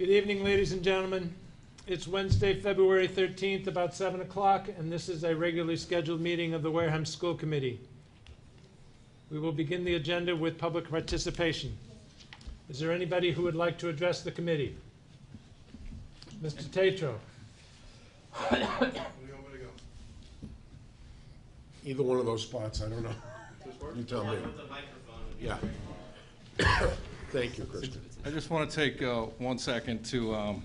Good evening, ladies and gentlemen. It's Wednesday, February 13th, about 7 o'clock, and this is a regularly scheduled meeting of the Wareham School Committee. We will begin the agenda with public participation. Is there anybody who would like to address the committee? Mr. Tatro. Either one of those spots, I don't know. You tell me. Yeah. Thank you, Kristen. I just want to take 1 second to,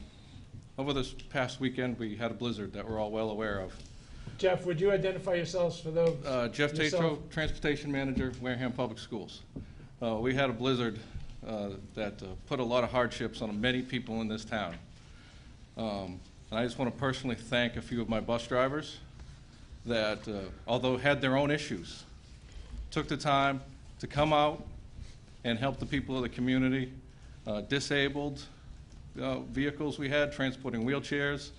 over this past weekend, we had a blizzard that we're all well aware of. Jeff, would you identify yourselves for those? Jeff Tatro, Transportation Manager, Wareham Public Schools. We had a blizzard that put a lot of hardships on many people in this town. And I just want to personally thank a few of my bus drivers that, although had their own issues, took the time to come out and help the people of the community. Disabled vehicles we had, transporting wheelchairs.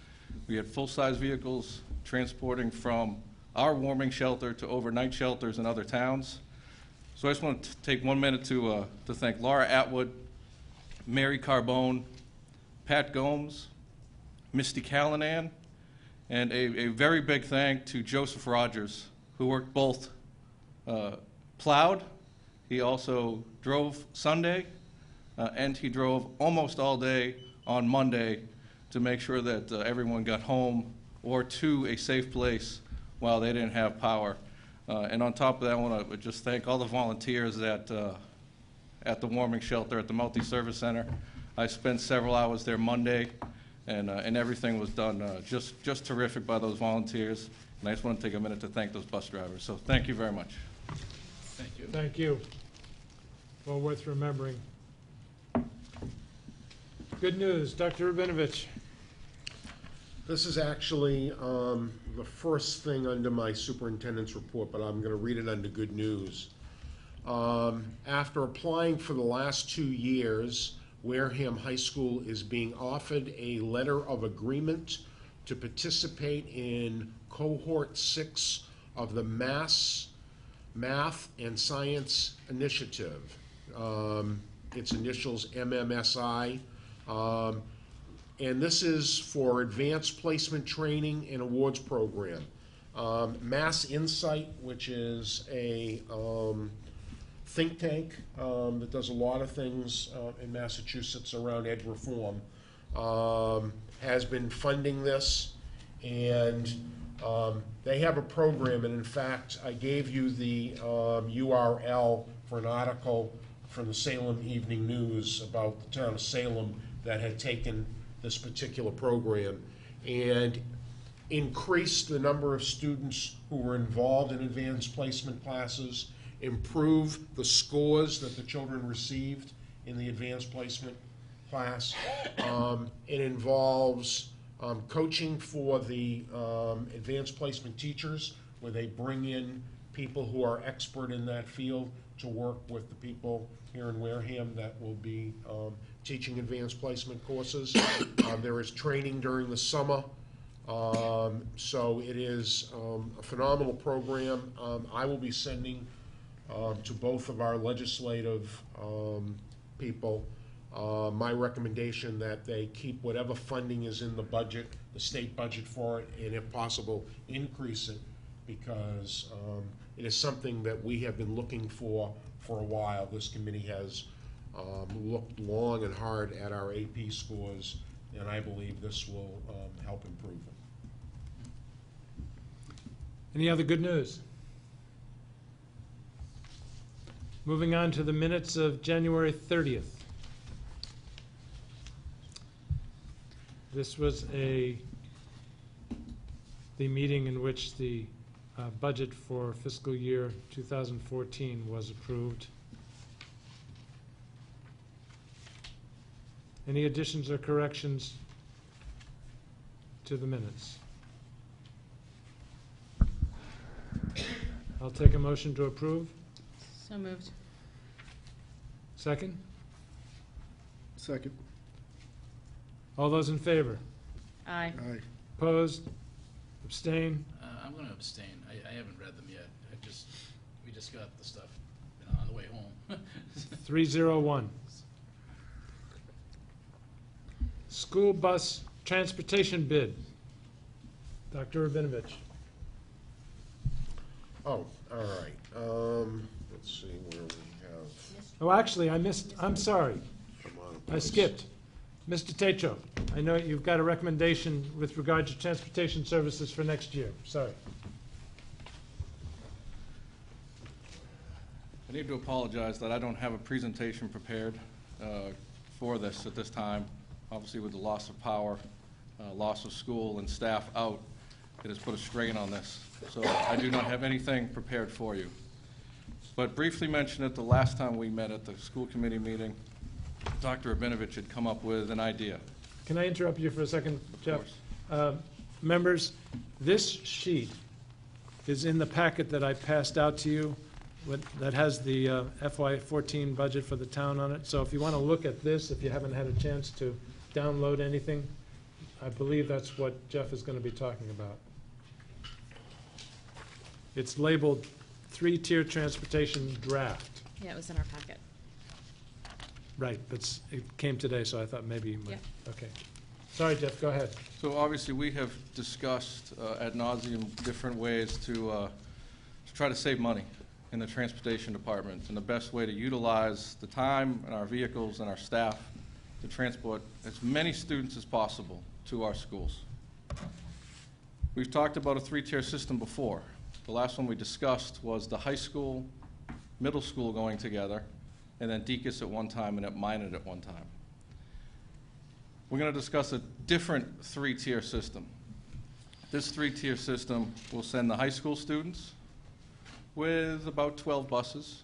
We had full-size vehicles transporting from our warming shelter to overnight shelters in other towns. So I just want to take 1 minute to thank Laura Atwood, Mary Carbone, Pat Gomes, Misty Callanan, and a very big thank to Joseph Rogers, who worked both plowed. He also drove Sunday, and he drove almost all day on Monday to make sure that everyone got home or to a safe place while they didn't have power. And on top of that, I want to just thank all the volunteers at the warming shelter at the Multi-Service Center. I spent several hours there Monday, and everything was done just terrific by those volunteers. And I just want to take a minute to thank those bus drivers. So thank you very much. Thank you. Thank you. Well worth remembering. Good news, Dr. Rabinovich. This is actually the first thing under my superintendent's report, but I'm going to read it under good news. After applying for the last 2 years, Wareham High School is being offered a letter of agreement to participate in Cohort 6 of the Math and Science Initiative. Its initials MMSI. And this is for Advanced Placement Training and Awards Program. Mass Insight, which is a think tank that does a lot of things in Massachusetts around ed reform, has been funding this, and they have a program, and in fact, I gave you the URL for an article from the Salem Evening News about the town of Salem that had taken this particular program and increased the number of students who were involved in advanced placement classes, improve the scores that the children received in the advanced placement class. It involves coaching for the advanced placement teachers, where they bring in people who are expert in that field to work with the people here in Wareham that will be teaching advanced placement courses. There is training during the summer. So it is a phenomenal program. I will be sending to both of our legislative people my recommendation that they keep whatever funding is in the budget, the state budget for it, and if possible, increase it, because it is something that we have been looking for a while. This committee has looked long and hard at our AP scores, and I believe this will help improve them. Any other good news? Moving on to the minutes of January 30th. This was the meeting in which the budget for fiscal year 2014 was approved. Any additions or corrections to the minutes? I'll take a motion to approve. So moved. Second? Second. All those in favor? Aye. Aye. Opposed? Abstain? I'm going to abstain. I haven't read them yet. We just got the stuff on the way home. 301. School bus transportation bid. Dr. Rabinovich. Oh, all right. Let's see where we have. Oh, actually, I'm sorry. Come on, I please. skipped. Mr. Tetro, I know you've got a recommendation with regard to transportation services for next year. Sorry. I need to apologize that I don't have a presentation prepared for this at this time. Obviously, with the loss of power, loss of school and staff out, it has put a strain on this. So I do not have anything prepared for you. But briefly mentioned it the last time we met at the school committee meeting, Dr. Rabinovich had come up with an idea. Can I interrupt you for a second, Jeff? course. Members, this sheet is in the packet that I passed out to you that has the FY14 budget for the town on it. So if you want to look at this, if you haven't had a chance to download anything, I believe that's what Jeff is going to be talking about. It's labeled three-tier transportation draft. Yeah, it was in our packet. Right, but it came today, so I thought maybe you might. Yeah. Okay. Sorry, Jeff, go ahead. So obviously, we have discussed ad nauseum different ways to try to save money in the transportation department, and the best way to utilize the time and our vehicles and our staff to transport as many students as possible to our schools. We've talked about a three-tier system before. The last one we discussed was the high school, middle school going together, and then Deacon's at one time and at Minot at one time. We're going to discuss a different three-tier system. This three-tier system will send the high school students with about 12 buses.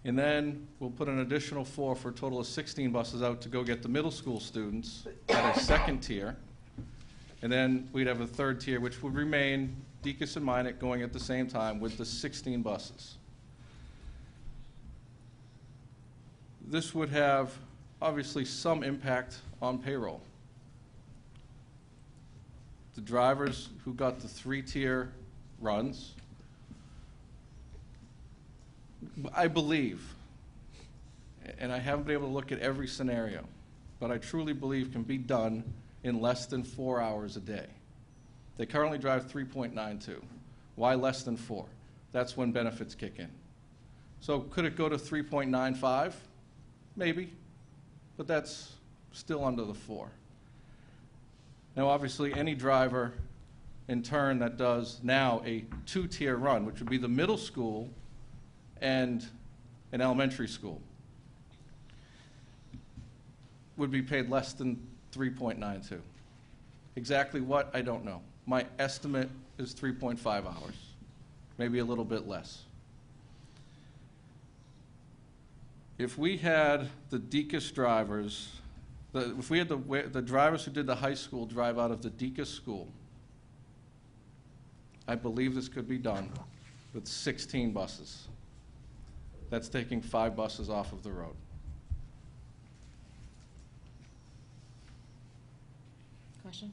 And then we'll put an additional 4 for a total of 16 buses out to go get the middle school students at a second tier. And then we'd have a third tier, which would remain Deacon's and Minot going at the same time with the 16 buses. This would have, obviously, some impact on payroll. The drivers who got the three-tier runs, I believe, and I haven't been able to look at every scenario, but I truly believe can be done in less than 4 hours a day. They currently drive 3.92. Why less than 4? That's when benefits kick in. So could it go to 3.95? Maybe, but that's still under the 4. Now, obviously, any driver in turn that does now a 2-tier run, which would be the middle school and an elementary school, would be paid less than 3.92. Exactly what, I don't know. My estimate is 3.5 hours, maybe a little bit less. If we had the Deacon's drivers, if we had the drivers who did the high school drive out of the Deacon's school, I believe this could be done with 16 buses. That's taking 5 buses off of the road. Question?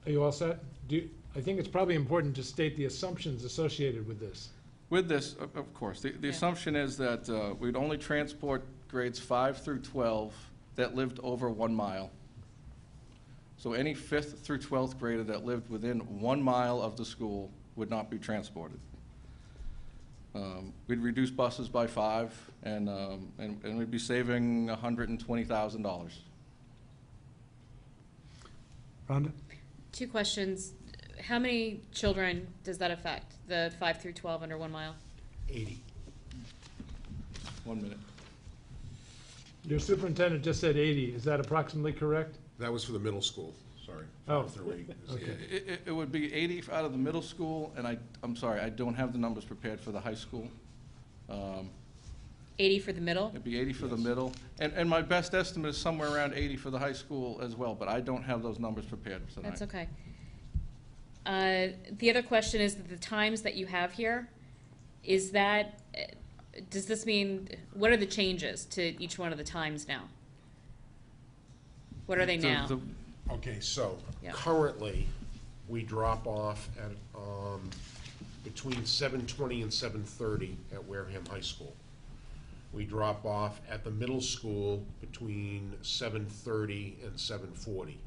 Are you all set? I think it's probably important to state the assumptions associated with this. With this, of course, the Yeah. assumption is that we'd only transport grades 5 through 12 that lived over 1 mile. So any 5th through 12th grader that lived within 1 mile of the school would not be transported. We'd reduce buses by 5, and we'd be saving $120,000. Rhonda? 2 questions. How many children does that affect, the 5 through 12 under 1 mile? 80. 1 minute. Your superintendent just said 80. Is that approximately correct? That was for the middle school, sorry. Oh, 5 through 8. okay. It would be 80 out of the middle school, and I'm sorry, I don't have the numbers prepared for the high school. 80 for the middle? It'd be 80 for the Yes. middle, and my best estimate is somewhere around 80 for the high school as well, but I don't have those numbers prepared tonight. That's okay. The other question is that the times that you have here, is that, does this mean, what are the changes to each one of the times now? What are they now? Okay, so Yeah. currently, we drop off at between 7:20 and 7:30 at Wareham High School. We drop off at the middle school between 7:30 and 7:40.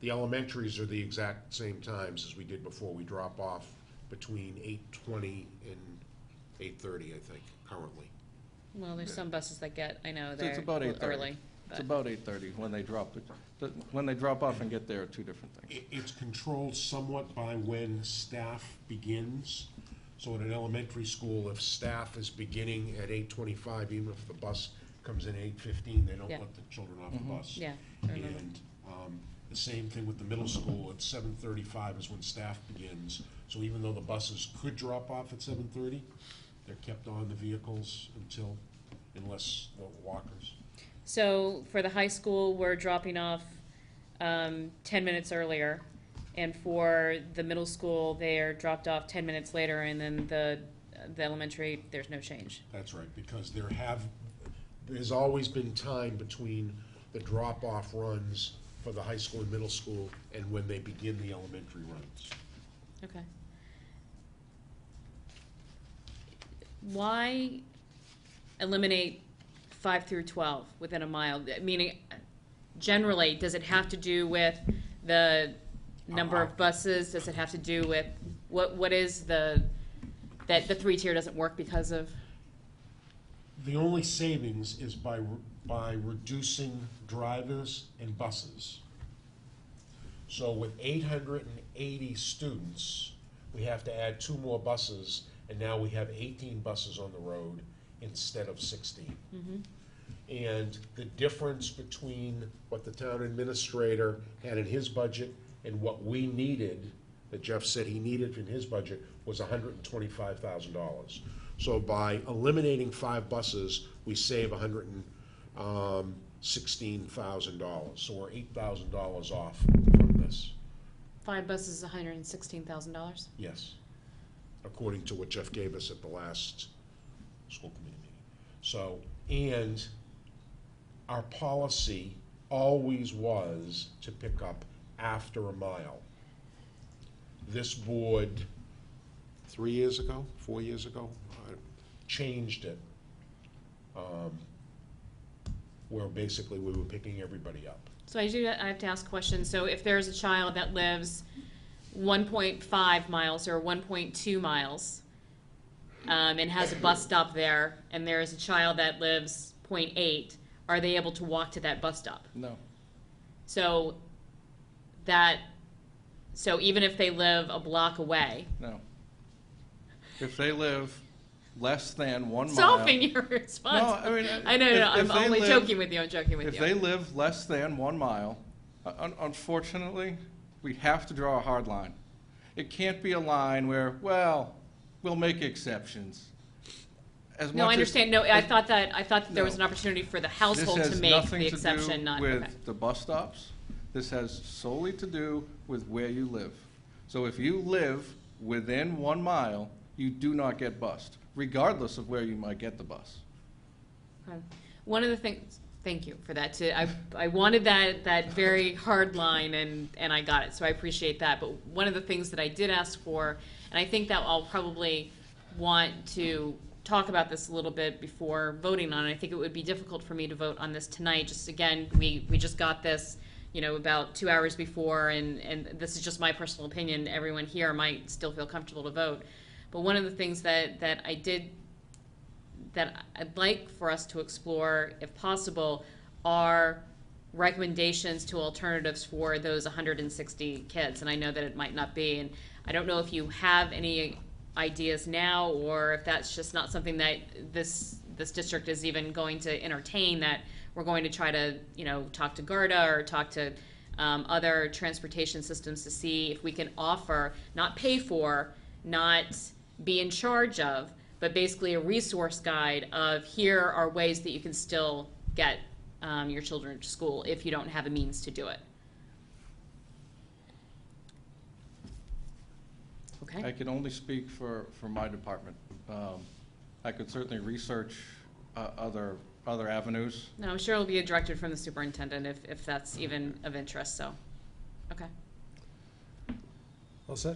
The elementaries are the exact same times as we did before. We drop off between 8:20 and 8:30, I think, currently. Well, there's some buses that get, I know, It's they're about a little 8:30. early. It's but- about 8:30 when they drop it. When they drop off and get there are two different things. It's controlled somewhat by when staff begins. So at an elementary school, if staff is beginning at 8:25, even if the bus comes in 8:15, they don't Yeah. let the children off the bus. Yeah, I remember. And the same thing with the middle school, at 7:35 is when staff begins. So even though the buses could drop off at 7:30, they're kept on the vehicles unless the walkers. So for the high school, we're dropping off 10 minutes earlier. And for the middle school, they are dropped off 10 minutes later, and then the elementary, there's no change. That's right, because there's always been time between the drop-off runs for the high school and middle school and when they begin the elementary runs. Okay. Why eliminate 5 through 12 within a mile? Meaning, generally, does it have to do with the number of buses? Does it have to do with, what is that the 3-tier doesn't work because of? The only savings is by reducing drivers and buses. So with 880 students, we have to add 2 more buses, and now we have 18 buses on the road instead of 16. And the difference between what the town administrator had in his budget and what we needed, that Jeff said he needed in his budget, was $125,000. So by eliminating 5 buses, we save $116,000. So we're $8,000 off from this. 5 buses, $116,000? Yes, according to what Jeff gave us at the last school committee meeting. So, and our policy always was to pick up after a mile. This board, 3 years ago, 4 years ago, changed it, where basically we were picking everybody up. So I have to ask questions. So if there's a child that lives 1.5 miles or 1.2 miles, and has a bus stop there, and there is a child that lives 0.8, are they able to walk to that bus stop? No. So even if they live a block away, No. If they live less than 1 mile. soften your response. No, I mean, I know, if I'm they only live- joking with you. I'm joking with If you. they live less than 1 mile, unfortunately, we have to draw a hard line. It can't be a line where, well, we'll make exceptions. As No, much I as- understand. No, I thought that there was an No. opportunity for the This household to has make nothing the to exception, do not, with okay. the bus stops. This has solely to do with where you live. So if you live within 1 mile, you do not get bused, regardless of where you might get the bus. Okay. One of the things, thank you for that. I wanted that very hard line, and I got it, so I appreciate that. But one of the things that I did ask for, and I think that I'll probably want to talk about this a little bit before voting on it. I think it would be difficult for me to vote on this tonight. Just again, we just got this, about 2 hours before, and this is just my personal opinion. Everyone here might still feel comfortable to vote. But one of the things that I'd like for us to explore, if possible, are recommendations to alternatives for those 160 kids. And I know that it might not be, and I don't know if you have any ideas now, or if that's just not something that this district is even going to entertain, that we're going to try to, talk to GARDA or talk to other transportation systems to see if we can offer, not pay for, not be in charge of, but basically a resource guide of here are ways that you can still get your children to school if you don't have a means to do it. Okay. I can only speak for my department. I could certainly research other avenues. No, I'm sure it'll be directed from the superintendent if that's even of interest, so, okay. All set?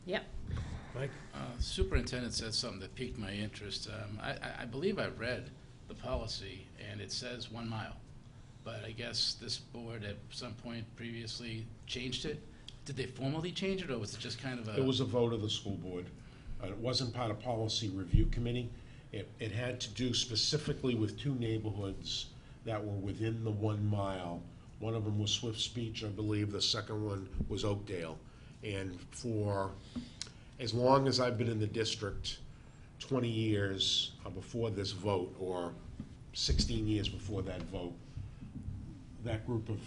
Yep. Mike? Superintendent said something that piqued my interest. I believe I read the policy, and it says 1 mile. But I guess this board at some point previously changed it. Did they formally change it, or was it just kind of a? It was a vote of the school board. It wasn't part of policy review committee. It had to do specifically with 2 neighborhoods that were within the 1 mile. One of them was Swift Speech, I believe. The second one was Oakdale. And for as long as I've been in the district, 20 years before this vote, or 16 years before that vote, that group of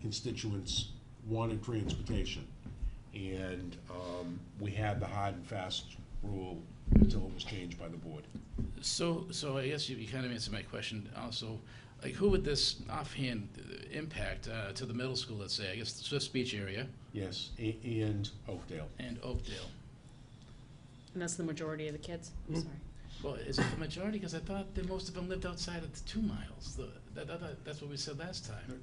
constituents wanted transportation. And we had the hard and fast rule until it was changed by the board. So I guess you kind of answered my question also. Like, who would this offhand impact to the middle school, let's say? I guess the Swift Speech area Yes, and Oakdale. and Oakdale. And that's the majority of the kids? I'm sorry. Well, is it the majority? Because I thought that most of them lived outside of the 2 miles. That's what we said last time.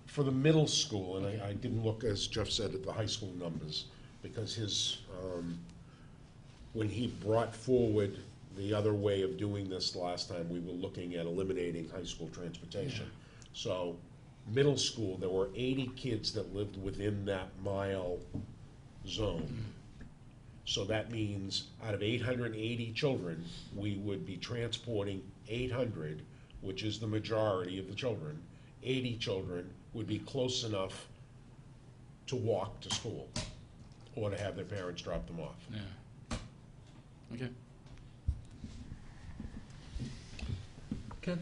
For the middle school, and I didn't look, as Jeff said, at the high school numbers, because his, when he brought forward the other way of doing this last time, we were looking at eliminating high school transportation. So, middle school, there were 80 kids that lived within that mile zone. So that means out of 880 children, we would be transporting 800, which is the majority of the children. 80 children would be close enough to walk to school or to have their parents drop them off. Yeah. Okay. Ken?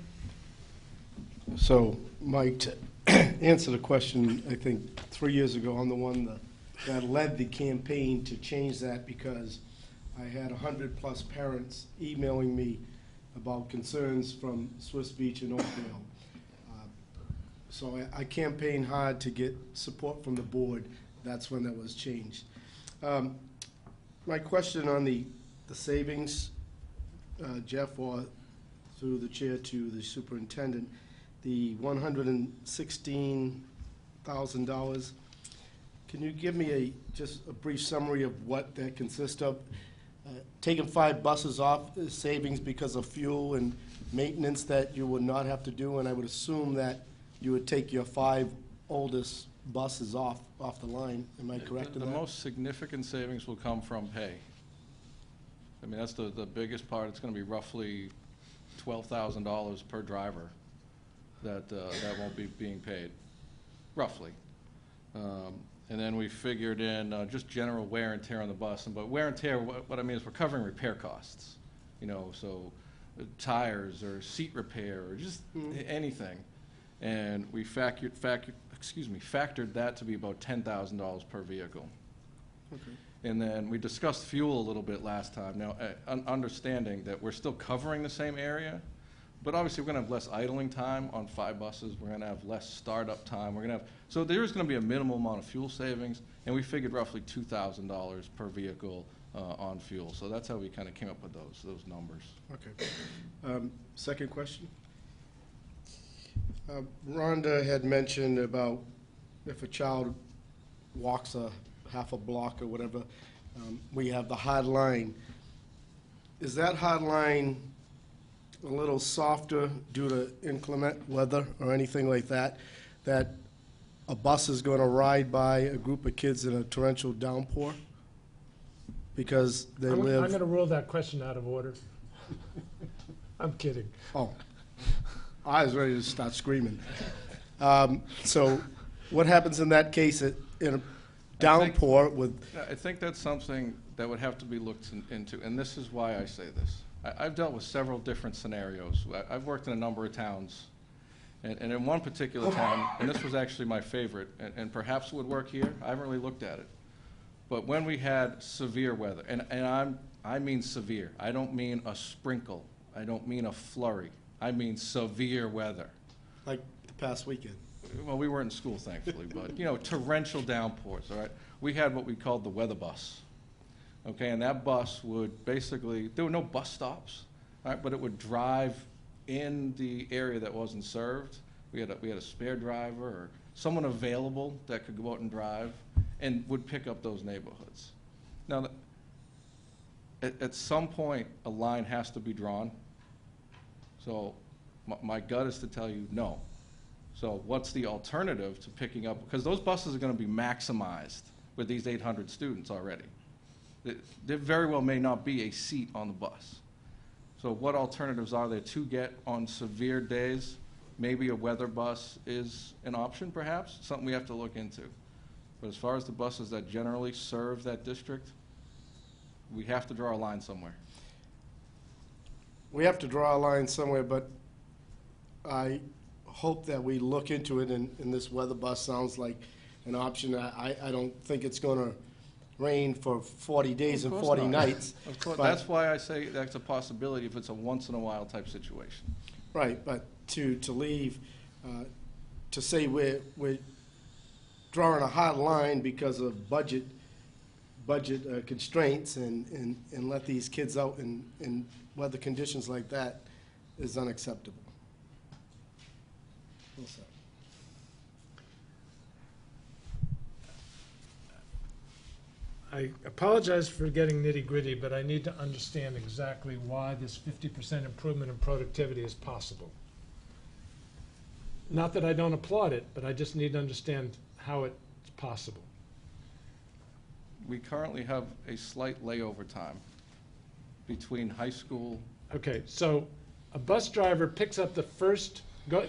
So, Mike, to answer the question, I think 3 years ago, I'm the one that led the campaign to change that, because I had 100+ parents emailing me about concerns from Swiss Beach and Oakdale. So I campaigned hard to get support from the board. That's when that was changed. My question on the savings, Jeff, or through the chair to the superintendent, the $116,000. Can you give me just a brief summary of what that consists of? Taking 5 buses off is savings because of fuel and maintenance that you would not have to do, and I would assume that you would take your 5 oldest buses off the line. Am I correct in The that? most significant savings will come from pay. I mean, that's the biggest part. It's going to be roughly $12,000 per driver that won't be being paid, roughly. And then we figured in just general wear and tear on the bus. But wear and tear, what I mean is we're covering repair costs, so tires or seat repair or just anything. And we factored that to be about $10,000 per vehicle. Okay. And then we discussed fuel a little bit last time. Now, understanding that we're still covering the same area, but obviously we're going to have less idling time on 5 buses. We're going to have less startup time. So there's going to be a minimal amount of fuel savings, and we figured roughly $2,000 per vehicle on fuel. So that's how we kind of came up with those numbers. Okay. Second question. Rhonda had mentioned about if a child walks a half a block or whatever, we have the hard line. Is that hard line a little softer due to inclement weather or anything like that, that a bus is going to ride by a group of kids in a torrential downpour? Because they I'm live... going to rule that question out of order. I'm kidding. Oh, I was ready to start screaming. So what happens in that case in a downpour with... I think that's something that would have to be looked into, and this is why I say this. I've dealt with several different scenarios. I've worked in a number of towns, and in one particular town, and this was actually my favorite, and perhaps it would work here, I haven't really looked at it. But when we had severe weather, and I mean severe, I don't mean a sprinkle, I don't mean a flurry, I mean severe weather. Like the past weekend. Well, we weren't in school, thankfully, but, torrential downpours, all right? We had what we called the weather bus, okay? And that bus would basically, there were no bus stops, all right? But it would drive in the area that wasn't served. We had a spare driver or someone available that could go out and drive and would pick up those neighborhoods. Now, at some point, a line has to be drawn. So my gut is to tell you no. So what's the alternative to picking up? Because those buses are going to be maximized with these 800 students already. There very well may not be a seat on the bus. So what alternatives are there to get on severe days? Maybe a weather bus is an option, perhaps, something we have to look into. But as far as the buses that generally serve that district, we have to draw a line somewhere. We have to draw a line somewhere, but I hope that we look into it, and this weather bus sounds like an option. I don't think it's gonna rain for 40 days and Of course 40 not. nights. Of course, but- that's why I say that's a possibility if it's a once-in-a-while type situation. Right, but to leave, to say we're drawing a hard line because of budget constraints and let these kids out in weather conditions like that is unacceptable. Well said. I apologize for getting nitty-gritty, but I need to understand exactly why this 50% improvement in productivity is possible. Not that I don't applaud it, but I just need to understand how it's possible. We currently have a slight layover time between high school. Okay, so a bus driver picks up the first,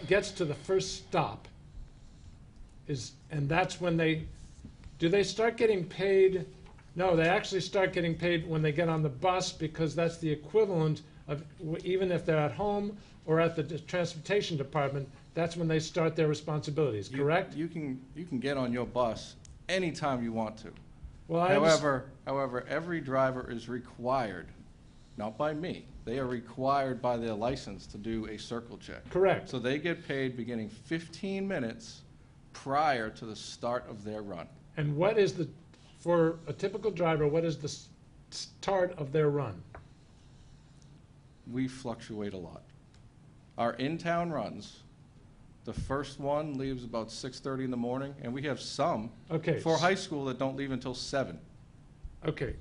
gets to the first stop, and that's when do they start getting paid? No, they actually start getting paid when they get on the bus, because that's the equivalent of, even if they're at home or at the transportation department, that's when they start their responsibilities, correct? You can get on your bus anytime you want to. Well, However, every driver is required, not by me, they are required by their license to do a circle check. Correct. So they get paid beginning 15 minutes prior to the start of their run. And what is for a typical driver, what is the start of their run? We fluctuate a lot. Our in-town runs, the first one leaves about 6:30 in the morning, and we have some Okay. for high school that don't leave until 7. Okay.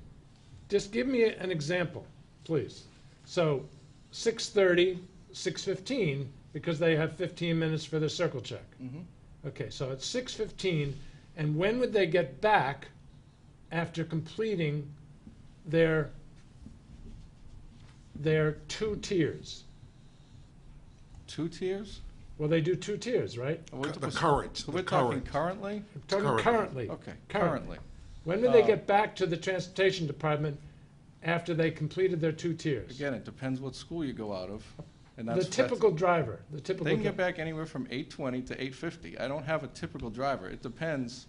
Just give me an example, please. So 6:30, 6:15, because they have 15 minutes for their circle check. Mhm. Okay, so it's 6:15, and when would they get back after completing their 2 tiers? 2 tiers? Well, they do 2 tiers, right? The current, So the we're talking current. currently? I'm talking Currently. currently. Okay, Currently. currently. When do they Uh, get back to the transportation department after they completed their 2 tiers? Again, it depends what school you go out of. And The that's typical driver, the typical. They can get back anywhere from 8:20 to 8:50. I don't have a typical driver. It depends.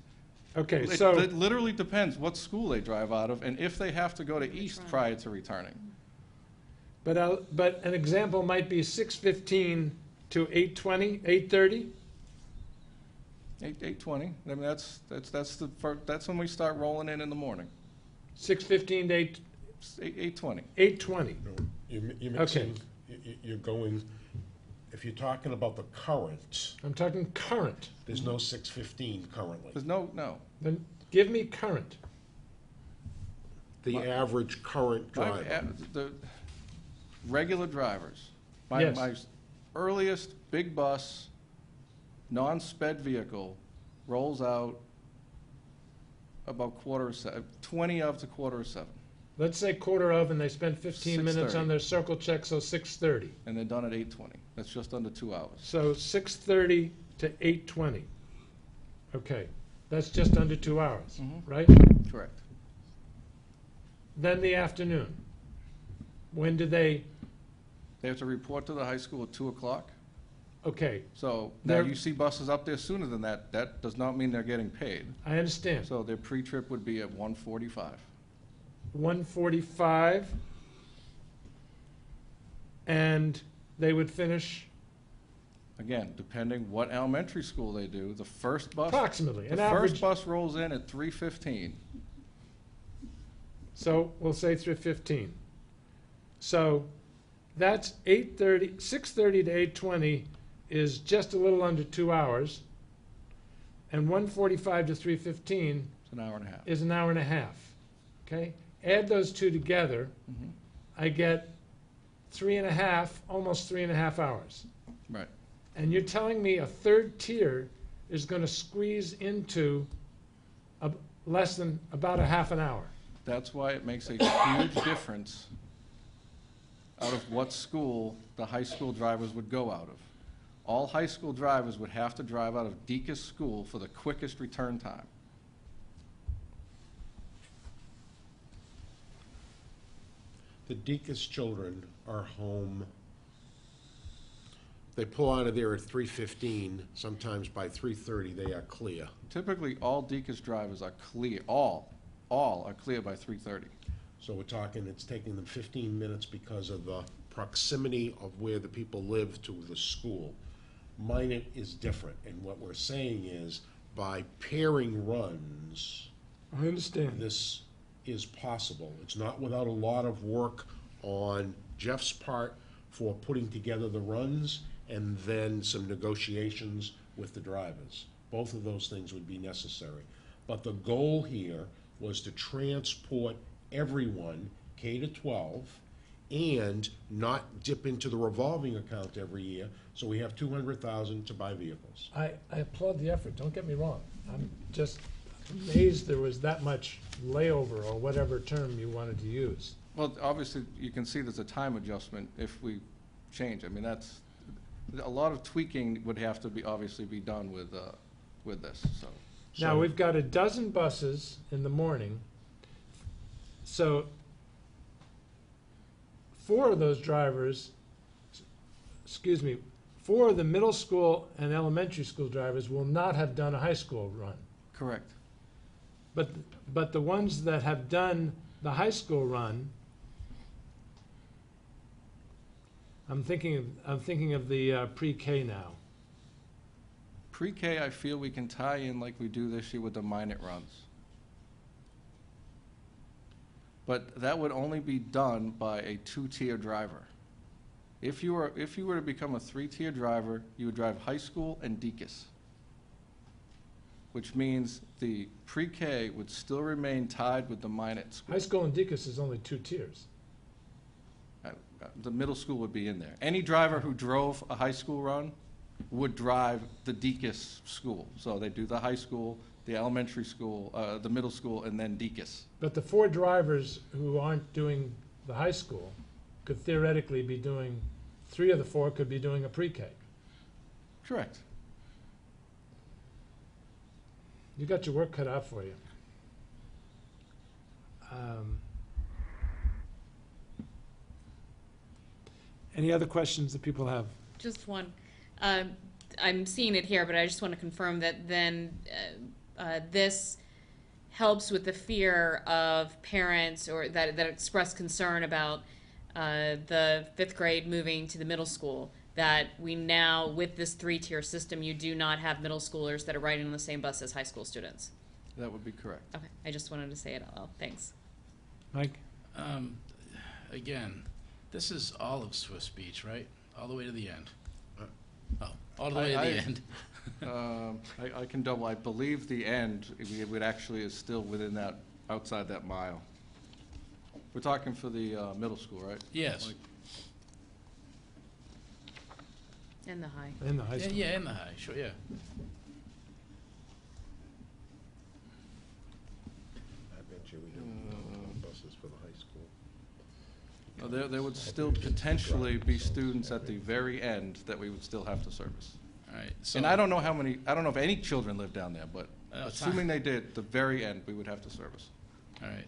Okay, It so, literally depends what school they drive out of and if they have to go to East run. prior to returning. but an example might be 6:15 to 8:20, 8:30? 8:20. I mean, that's when we start rolling in the morning. 6:15 to 8:20. 8:20. You're mixing, you're going, if you're talking about the current, I'm talking current. there's no 6:15 currently. There's no. Then give me current. The average current driver. The regular drivers. Yes. My earliest big bus, non-sped vehicle rolls out about 20 of to 6:45. Let's say quarter of, and they spend 15 minutes 6:30. on their circle check, so 6:30. And they're done at 8:20. That's just under 2 hours. So 6:30 to 8:20. Okay, that's just under 2 hours, Mhm. right? Correct. Then the afternoon. When do they, They have to report to the high school at 2 o'clock. okay, So now They're- you see buses up there sooner than that. That does not mean they're getting paid. I understand. So their pre-trip would be at 1:45. 1:45, and they would finish Again, depending what elementary school they do, the first bus. approximately, The an first average. bus rolls in at 3:15. So we'll say 3:15. So that's 8:30, 6:30 to 8:20 is just a little under 2 hours. And 1:45 to 3:15 It's an hour and a half. is an hour and a half. Okay? Add those two together, Mhm. I get 3.5, almost 3.5 hours. Right. And you're telling me a third tier is gonna squeeze into less than about a half an hour? That's why it makes a huge difference out of what school the high school drivers would go out of. All high school drivers would have to drive out of Deacon's School for the quickest return time. The Deacon's children are home. They pull out of there at 3:15, sometimes by 3:30 they are clear. Typically, all Deacon's drivers are clear, all are clear by 3:30. So we're talking, it's taking them 15 minutes because of the proximity of where the people live to the school. Mine is different, and what we're saying is, by pairing runs, I understand. this is possible. It's not without a lot of work on Jeff's part for putting together the runs, and then some negotiations with the drivers. Both of those things would be necessary. But the goal here was to transport everyone, K to 12, and not dip into the revolving account every year, so we have 200,000 to buy vehicles. I applaud the effort, don't get me wrong. I'm just amazed there was that much layover, or whatever term you wanted to use. Well, obviously, you can see there's a time adjustment if we change. I mean, that's, a lot of tweaking would have to be, obviously be done with this, so. Now, we've got a dozen buses in the morning, so 4 of those drivers, excuse me, 4 of the middle school and elementary school drivers will not have done a high school run. Correct. But the ones that have done the high school run, I'm thinking of the pre-K now. Pre-K, I feel we can tie in like we do this year with the minute runs. But that would only be done by a 2-tier driver. If you were to become a 3-tier driver, you would drive high school and Deacon's, which means the pre-K would still remain tied with the minute school. High school and Deacon's is only 2 tiers. The middle school would be in there. Any driver who drove a high school run would drive the Deacon's school. So they do the high school, the elementary school, the middle school, and then Deacon's. But the 4 drivers who aren't doing the high school could theoretically be doing, 3 of the 4 could be doing a pre-K. Correct. You got your work cut out for you. Any other questions that people have? Just one. I'm seeing it here, but I just want to confirm that then this helps with the fear of parents or that express concern about the 5th grade moving to the middle school, that we now, with this 3-tier system, you do not have middle schoolers that are riding on the same bus as high school students. That would be correct. Okay, I just wanted to say it out loud. Thanks. Mike? Again, this is all of Swiss Beach, right? All the way to the end. Uh, All the way to the end. I can double. I believe the end, it would actually is still within that, outside that mile. We're talking for the middle school, right? Yes. Like, And the high. In the high Yeah, school. yeah, in the high, sure, yeah. I bet you we have buses for the high school. there would still potentially be students at the very end that we would still have to service. All right. So, And I don't know if any children live down there, but it's assuming they did, the very end, we would have to service. all right.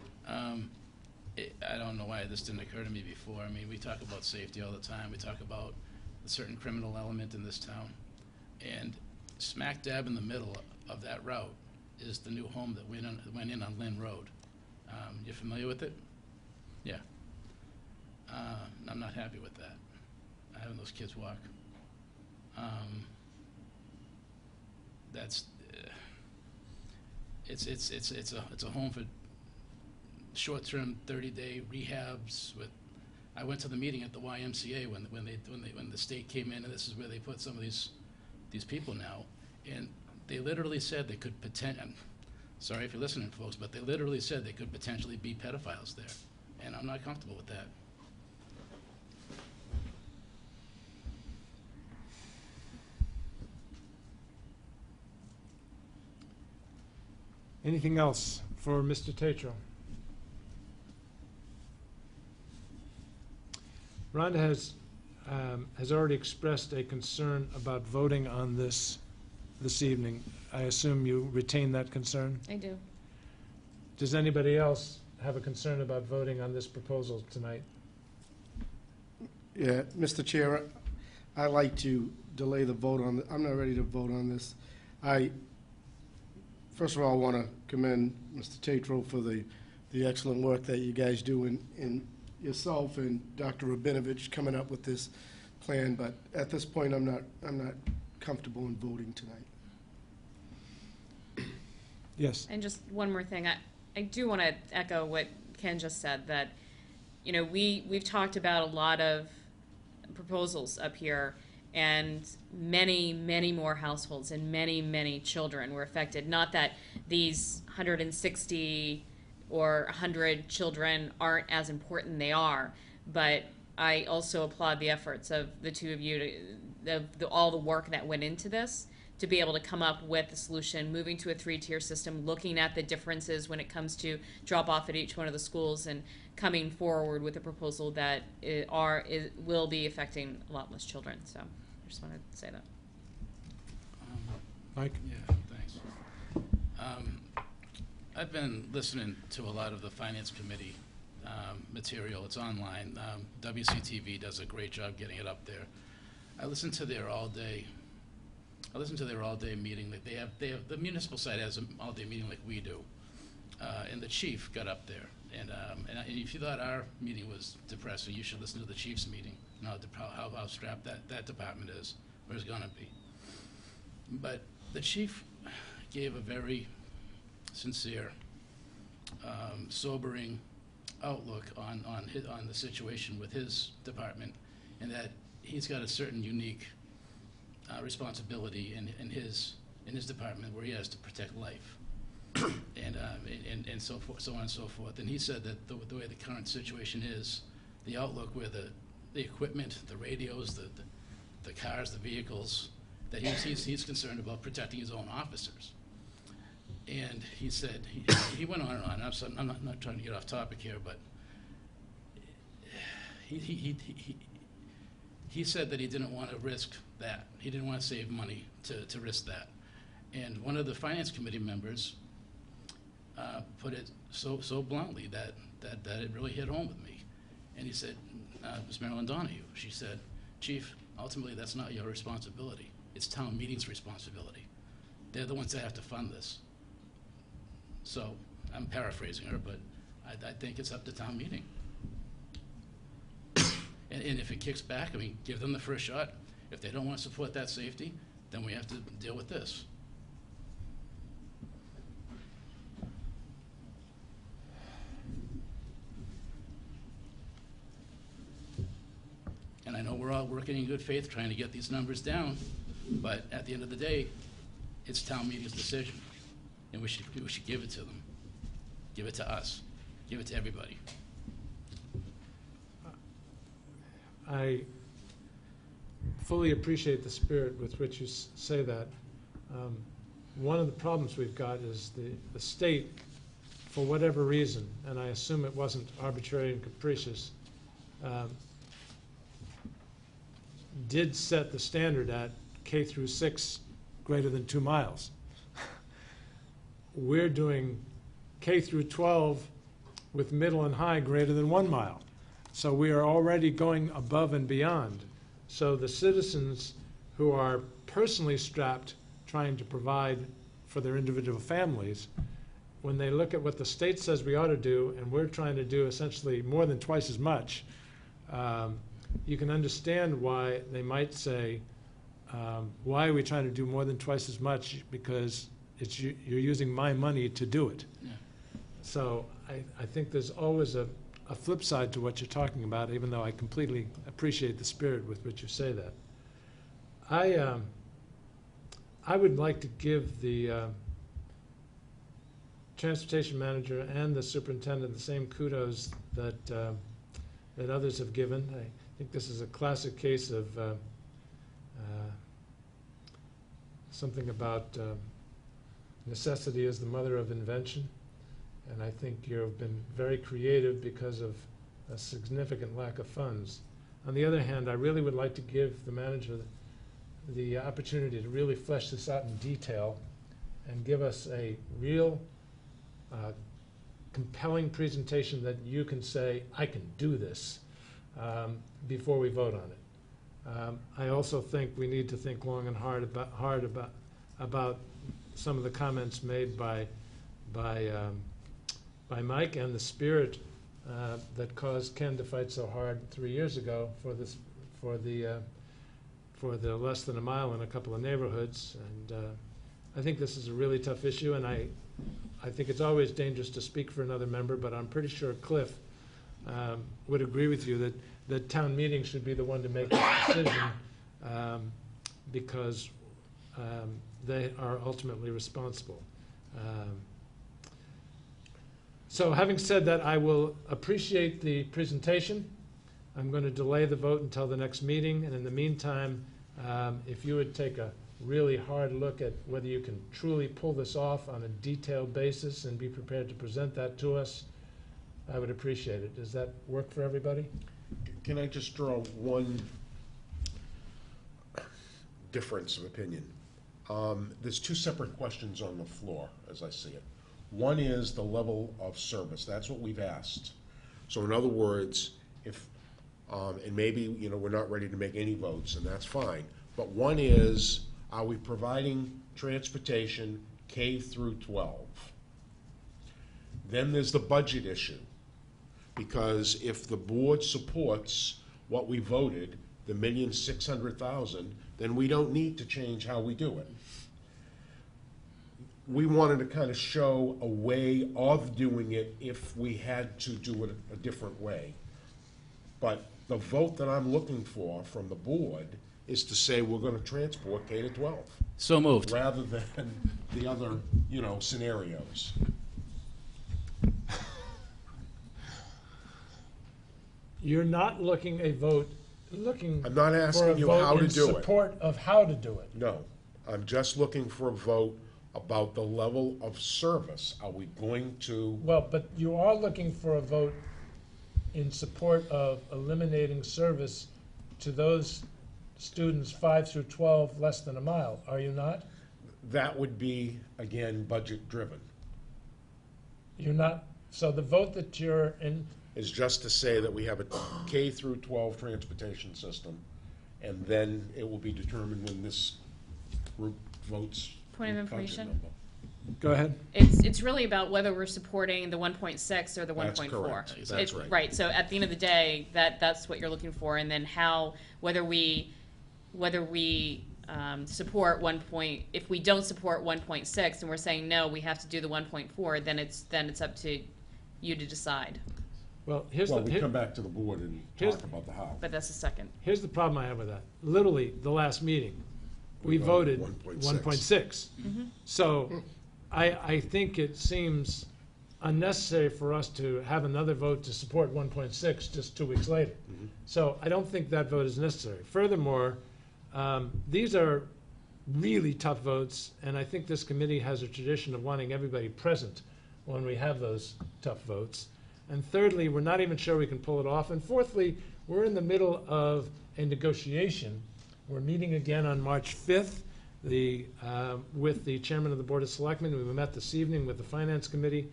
I don't know why this didn't occur to me before. I mean, we talk about safety all the time. We talk about a certain criminal element in this town. And smack dab in the middle of that route is the new home that went in on Lynn Road. You familiar with it? Yeah. I'm not happy with that, having those kids walk. That's, it's a home for short-term 30-day rehabs with, I went to the meeting at the YMCA when the state came in, and this is where they put some of these people now, and they literally said they could Sorry if you're listening, folks, but they literally said they could potentially be pedophiles there, and I'm not comfortable with that. Anything else for Mr. Tatro? Rhonda has already expressed a concern about voting on this evening. I assume you retain that concern? I do. Does anybody else have a concern about voting on this proposal tonight? Yeah, Mr. Chair, I'd like to delay the vote on, I'm not ready to vote on this. First of all, I want to commend Mr. Tatro for the excellent work that you guys do in yourself and Dr. Rabinovich coming up with this plan, but at this point, I'm not comfortable in voting tonight. Yes. And just one more thing, I do want to echo what Ken just said, that, you know, we've talked about a lot of proposals up here, and many, many more households and many, many children were affected. Not that these 160 or 100 children aren't as important, they are, but I also applaud the efforts of the two of you, all the work that went into this, to be able to come up with a solution, moving to a 3-tier system, looking at the differences when it comes to drop off at each one of the schools, and coming forward with a proposal that will be affecting a lot less children. So I just wanted to say that. Mike? Yeah, thanks. I've been listening to a lot of the Finance Committee material. It's online. WCTV does a great job getting it up there. I listen to their all-day meeting. That they have the municipal side has an all-day meeting like we do, and the chief got up there. And if you thought our meeting was depressing, you should listen to the chief's meeting and how strapped that department is, or is going to be. But the chief gave a very sincere, sobering outlook on the situation with his department, and that he's got a certain unique responsibility in his department where he has to protect life, and so forth, so on and so forth. And he said that the way the current situation is, the outlook where the equipment, the radios, the cars, the vehicles, that he's concerned about protecting his own officers. And he said, he went on and on. I'm not trying to get off topic here, but he said that he didn't want to risk that. He didn't want to save money to risk that. And one of the Finance Committee members put it so bluntly that it really hit home with me. And he said, Ms. Marilyn Donahue, she said, Chief, ultimately that's not your responsibility. It's town meeting's responsibility. They're the ones that have to fund this. So I'm paraphrasing her, but I think it's up to town meeting. And if it kicks back, I mean, give them the first shot. If they don't want to support that safety, then we have to deal with this. And I know we're all working in good faith trying to get these numbers down, but at the end of the day, it's town meeting's decision. And we should give it to them. Give it to us. Give it to everybody. I fully appreciate the spirit with which you say that. One of the problems we've got is the state, for whatever reason, and I assume it wasn't arbitrary and capricious, did set the standard at K through 6 greater than 2 miles. We're doing K through 12 with middle and high greater than 1 mile. So we are already going above and beyond. So the citizens who are personally strapped trying to provide for their individual families, when they look at what the state says we ought to do, and we're trying to do essentially more than twice as much, you can understand why they might say, why are we trying to do more than twice as much? Because you're using my money to do it. Yeah. So I think there's always a flip side to what you're talking about, even though I completely appreciate the spirit with which you say that. I would like to give the transportation manager and the superintendent the same kudos that, that others have given. I think this is a classic case of something about necessity is the mother of invention. And I think you've been very creative because of a significant lack of funds. On the other hand, I really would like to give the manager the opportunity to really flesh this out in detail and give us a real compelling presentation that you can say, I can do this, before we vote on it. I also think we need to think long and hard about some of the comments made by Mike and the spirit that caused Ken to fight so hard 3 years ago for the less than a mile in a couple of neighborhoods. And I think this is a really tough issue, and I think it's always dangerous to speak for another member, but I'm pretty sure Cliff would agree with you that town meeting should be the one to make the decision, because they are ultimately responsible. So having said that, I will appreciate the presentation. I'm going to delay the vote until the next meeting, and in the meantime, if you would take a really hard look at whether you can truly pull this off on a detailed basis and be prepared to present that to us, I would appreciate it. Does that work for everybody? Can I just draw one difference of opinion? There's two separate questions on the floor, as I see it. One is the level of service. That's what we've asked. So in other words, if, and maybe, we're not ready to make any votes, and that's fine. But one is, are we providing transportation K through 12? Then there's the budget issue. Because if the board supports what we voted, the $1,600,000, then we don't need to change how we do it. We wanted to kind of show a way of doing it if we had to do it a different way. But the vote that I'm looking for from the board is to say we're going to transport K to 12. So moved. Rather than the other, scenarios. You're not looking I'm not asking you how to do in it. support of how to do it. No, I'm just looking for a vote about the level of service. Are we going to, Well, but you are looking for a vote in support of eliminating service to those students 5 through 12 less than a mile, are you not? that would be, again, budget driven. You're not, so the vote that you're in, Is just to say that we have a K through 12 transportation system, and then it will be determined when this group votes. Point of the budget information? number. go ahead. It's really about whether we're supporting the 1.6 or the 1.4. That's correct. That's right. Right, so at the end of the day, that's what you're looking for, and then whether we support if we don't support 1.6 and we're saying, no, we have to do the 1.4, then it's up to you to decide. Well, Well, we come back to the board and here's- talk about the how. But that's the second. here's the problem I have with that. Literally, the last meeting, we We voted voted 1.6. So I think it seems unnecessary for us to have another vote to support 1.6 just 2 weeks later. So I don't think that vote is necessary. Furthermore, these are really tough votes, and I think this committee has a tradition of wanting everybody present when we have those tough votes. And thirdly, we're not even sure we can pull it off. And fourthly, we're in the middle of a negotiation. We're meeting again on March 5th with the chairman of the Board of Selectmen. We met this evening with the Finance Committee.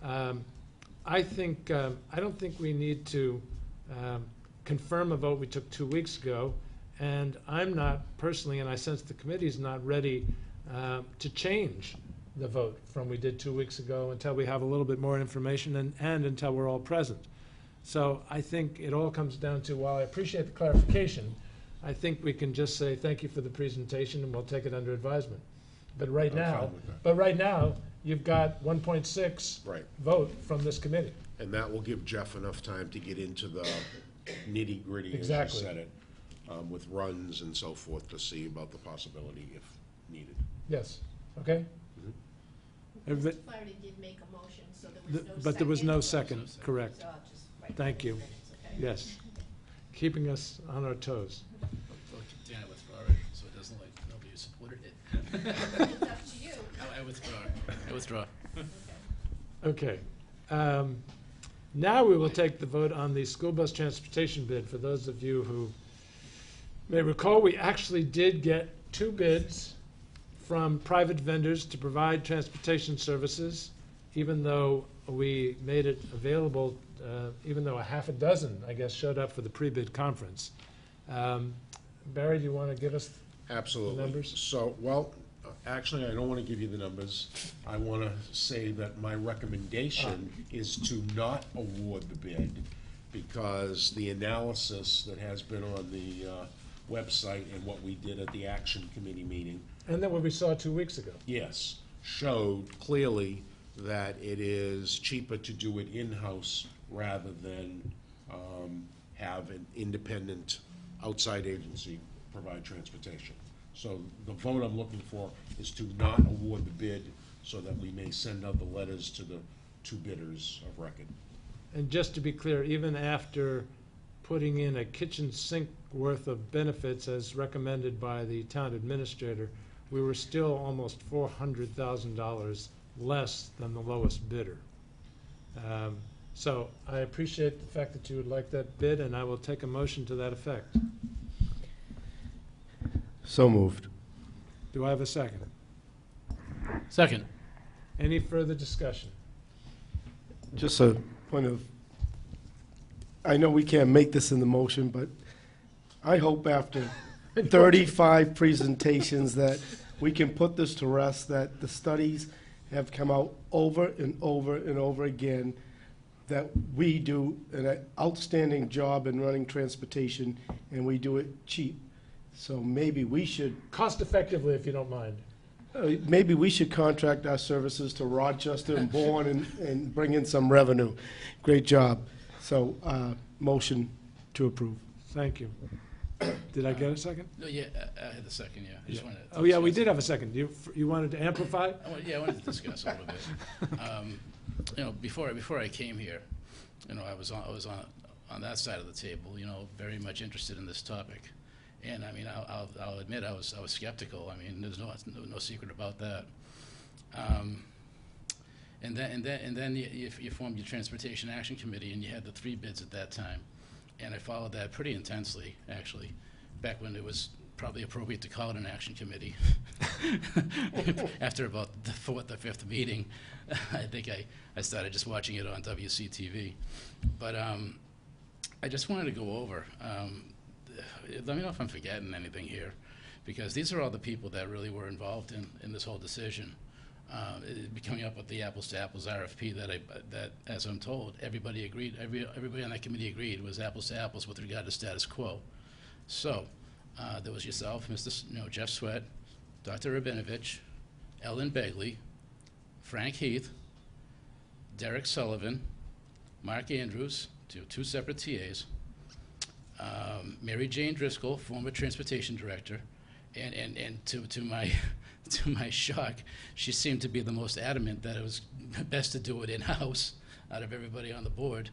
I don't think we need to confirm a vote we took 2 weeks ago. And I'm not personally, and I sense the committee's not ready to change the vote from we did 2 weeks ago until we have a little bit more information and until we're all present. So I think it all comes down to, while I appreciate the clarification, I think we can just say thank you for the presentation and we'll take it under advisement. But right I'm now, fine with that. you've got 1.6 Right. vote from this committee. And that will give Jeff enough time to get into the nitty-gritty, as you Exactly. said it, with runs and so forth, to see about the possibility if needed. Yes, okay? Everybody- Mr. Flaherty did make a motion, so there was no second. But there was no second, So correct. I'll just write Thank that in you. the minutes, okay? Yes. Keeping us on our toes. Dan, I withdraw it, so it doesn't like nobody supported it. It's up to you. I withdraw. I withdraw. Okay. Okay. Now we will take the vote on the school bus transportation bid. For those of you who may recall, we actually did get 2 bids from private vendors to provide transportation services, even though we made it available, even though a half a dozen, I guess, showed up for the pre-bid conference. Barry, do you want to give us Absolutely. The numbers? So, well, actually, I don't want to give you the numbers. I want to say that my recommendation is to not award the bid because the analysis that has been on the website and what we did at the Action Committee meeting, and then what we saw 2 weeks ago? yes, showed clearly that it is cheaper to do it in-house rather than have an independent outside agency provide transportation. So the vote I'm looking for is to not award the bid so that we may send out the letters to the 2 bidders of record. And just to be clear, even after putting in a kitchen sink worth of benefits as recommended by the town administrator, we were still almost $400,000 less than the lowest bidder. So I appreciate the fact that you would like that bid, and I will take a motion to that effect. So moved. Do I have a second? Second. Any further discussion? Just a point of, I know we can't make this in the motion, but I hope after 35 presentations that we can put this to rest, that the studies have come out over and over and over again, that we do an outstanding job in running transportation, and we do it cheap. So maybe we should, Cost effectively, if you don't mind. maybe we should contract our services to Rochester and Bourne and bring in some revenue. Great job. So, motion to approve. Thank you. Did I get a second? No, yeah, I had the second, yeah. I just wanted to Oh, yeah, we discuss did it. have a second. You wanted to amplify? I wanted to discuss a little bit. Before I came here, I was on that side of the table, very much interested in this topic. And I mean, I'll admit I was skeptical. I mean, there's no secret about that. And then you formed your Transportation Action Committee, and you had the 3 bids at that time. And I followed that pretty intensely, actually, back when it was probably appropriate to call it an action committee. After about the 4th or 5th meeting, I think I started just watching it on WCTV. But I just wanted to go over, let me know if I'm forgetting anything here, because these are all the people that really were involved in this whole decision. Coming up with the apples to apples RFP that, as I'm told, everybody agreed, everybody on that committee agreed was apples to apples with regard to status quo. So there was yourself, Jeff Sweat, Dr. Rabinovich, Ellen Begley, Frank Heath, Derek Sullivan, Mark Andrews, 2 separate TAs, Mary Jane Driscoll, former transportation director, and to my shock, she seemed to be the most adamant that it was best to do it in-house out of everybody on the board.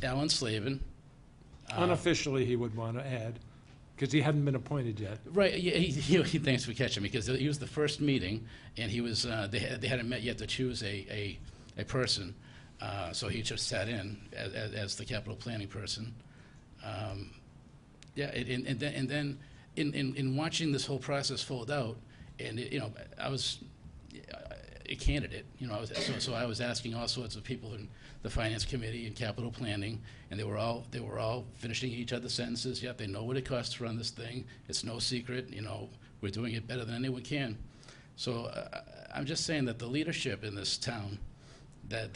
Alan Slavin. Unofficially, he would want to add, because he hadn't been appointed yet. Right. Yeah, thanks for catching me, because he was the first meeting, and he was. They hadn't met yet to choose a person, so he just sat in as the capital planning person. And then in watching this whole process fold out, and I was a candidate. So I was asking all sorts of people in the finance committee and capital planning, and they were all finishing each other's sentences. Yep, they know what it costs to run this thing. It's no secret. We're doing it better than anyone can. So I'm just saying that the leadership in this town that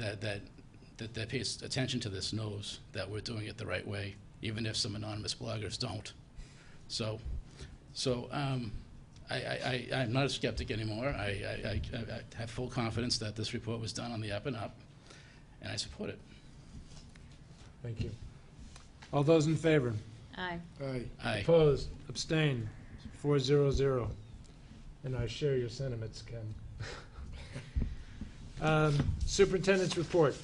pays attention to this knows that we're doing it the right way, even if some anonymous bloggers don't. So I'm not a skeptic anymore. I have full confidence that this report was done on the up and up, and I support it. Thank you. All those in favor? Aye. Aye. Aye. Opposed? Abstained? 400. And I share your sentiments, Ken. Superintendent's report.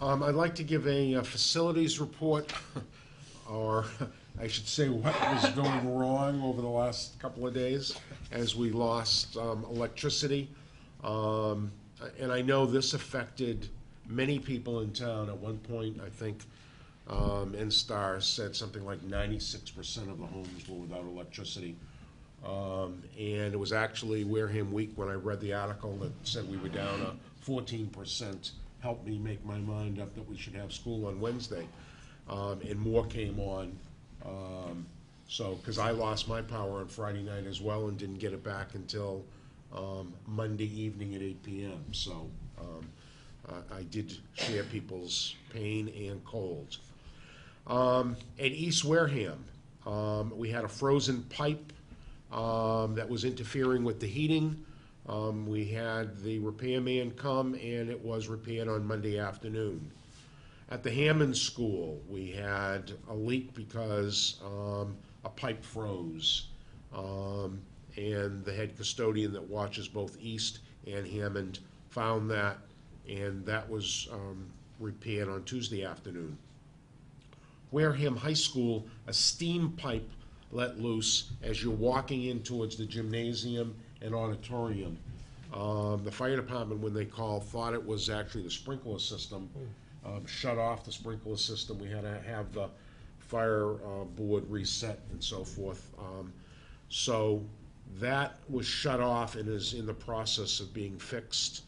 I'd like to give a facilities report, or I should say what was going wrong over the last couple of days as we lost electricity. And I know this affected many people in town. At one point, I think NSTAR said something like 96% of the homes were without electricity. And it was actually Wareham Week when I read the article that said we were down 14%. Helped me make my mind up that we should have school on Wednesday. And more came on. Because I lost my power on Friday night as well and didn't get it back until Monday evening at 8 p.m. So I did share people's pain and cold. At East Wareham, we had a frozen pipe that was interfering with the heating. We had the repairman come, and it was repaired on Monday afternoon. At the Hammond School, we had a leak because a pipe froze. And the head custodian that watches both East and Hammond found that, and that was repaired on Tuesday afternoon. Wareham High School, a steam pipe let loose as you're walking in towards the gymnasium and auditorium. The fire department, when they called, thought it was actually the sprinkler system. Shut off the sprinkler system. We had to have the fire board reset and so forth. So that was shut off and is in the process of being fixed,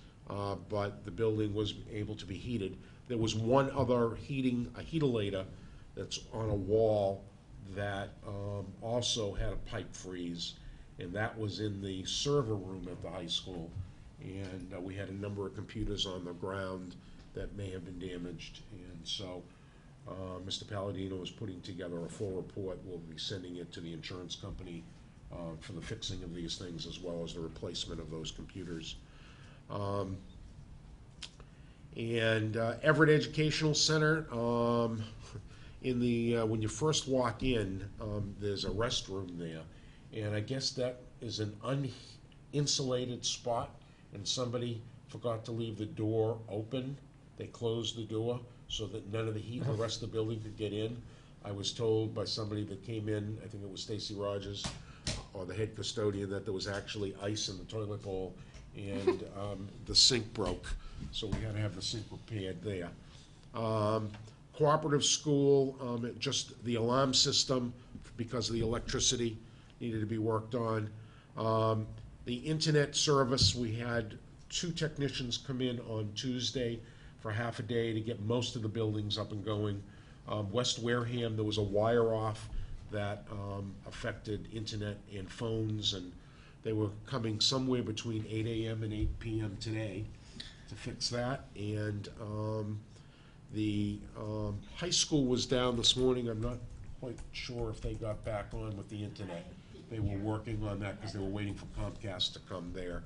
but the building was able to be heated. There was one other a heatilator that's on a wall that also had a pipe freeze, and that was in the server room at the high school. And we had a number of computers on the ground that may have been damaged. And so Mr. Palladino is putting together a full report. We'll be sending it to the insurance company for the fixing of these things as well as the replacement of those computers. And Everett Educational Center, in the when you first walk in, there's a restroom there, and I guess that is an uninsulated spot, and somebody forgot to leave the door open. They closed the door so that none of the heat in the rest of the building could get in. I was told by somebody that came in, I think it was Stacy Rogers, or the head custodian, that there was actually ice in the toilet bowl, and the sink broke, so we had to have the sink repaired there. Cooperative school, just the alarm system, because of the electricity, needed to be worked on. The internet service, we had 2 technicians come in on Tuesday for half a day to get most of the buildings up and going. West Wareham, there was a wire off that affected internet and phones, and they were coming somewhere between 8 a.m. and 8 p.m. today to fix that. And the high school was down this morning. I'm not quite sure if they got back on with the internet. They were working on that because they were waiting for Comcast to come there.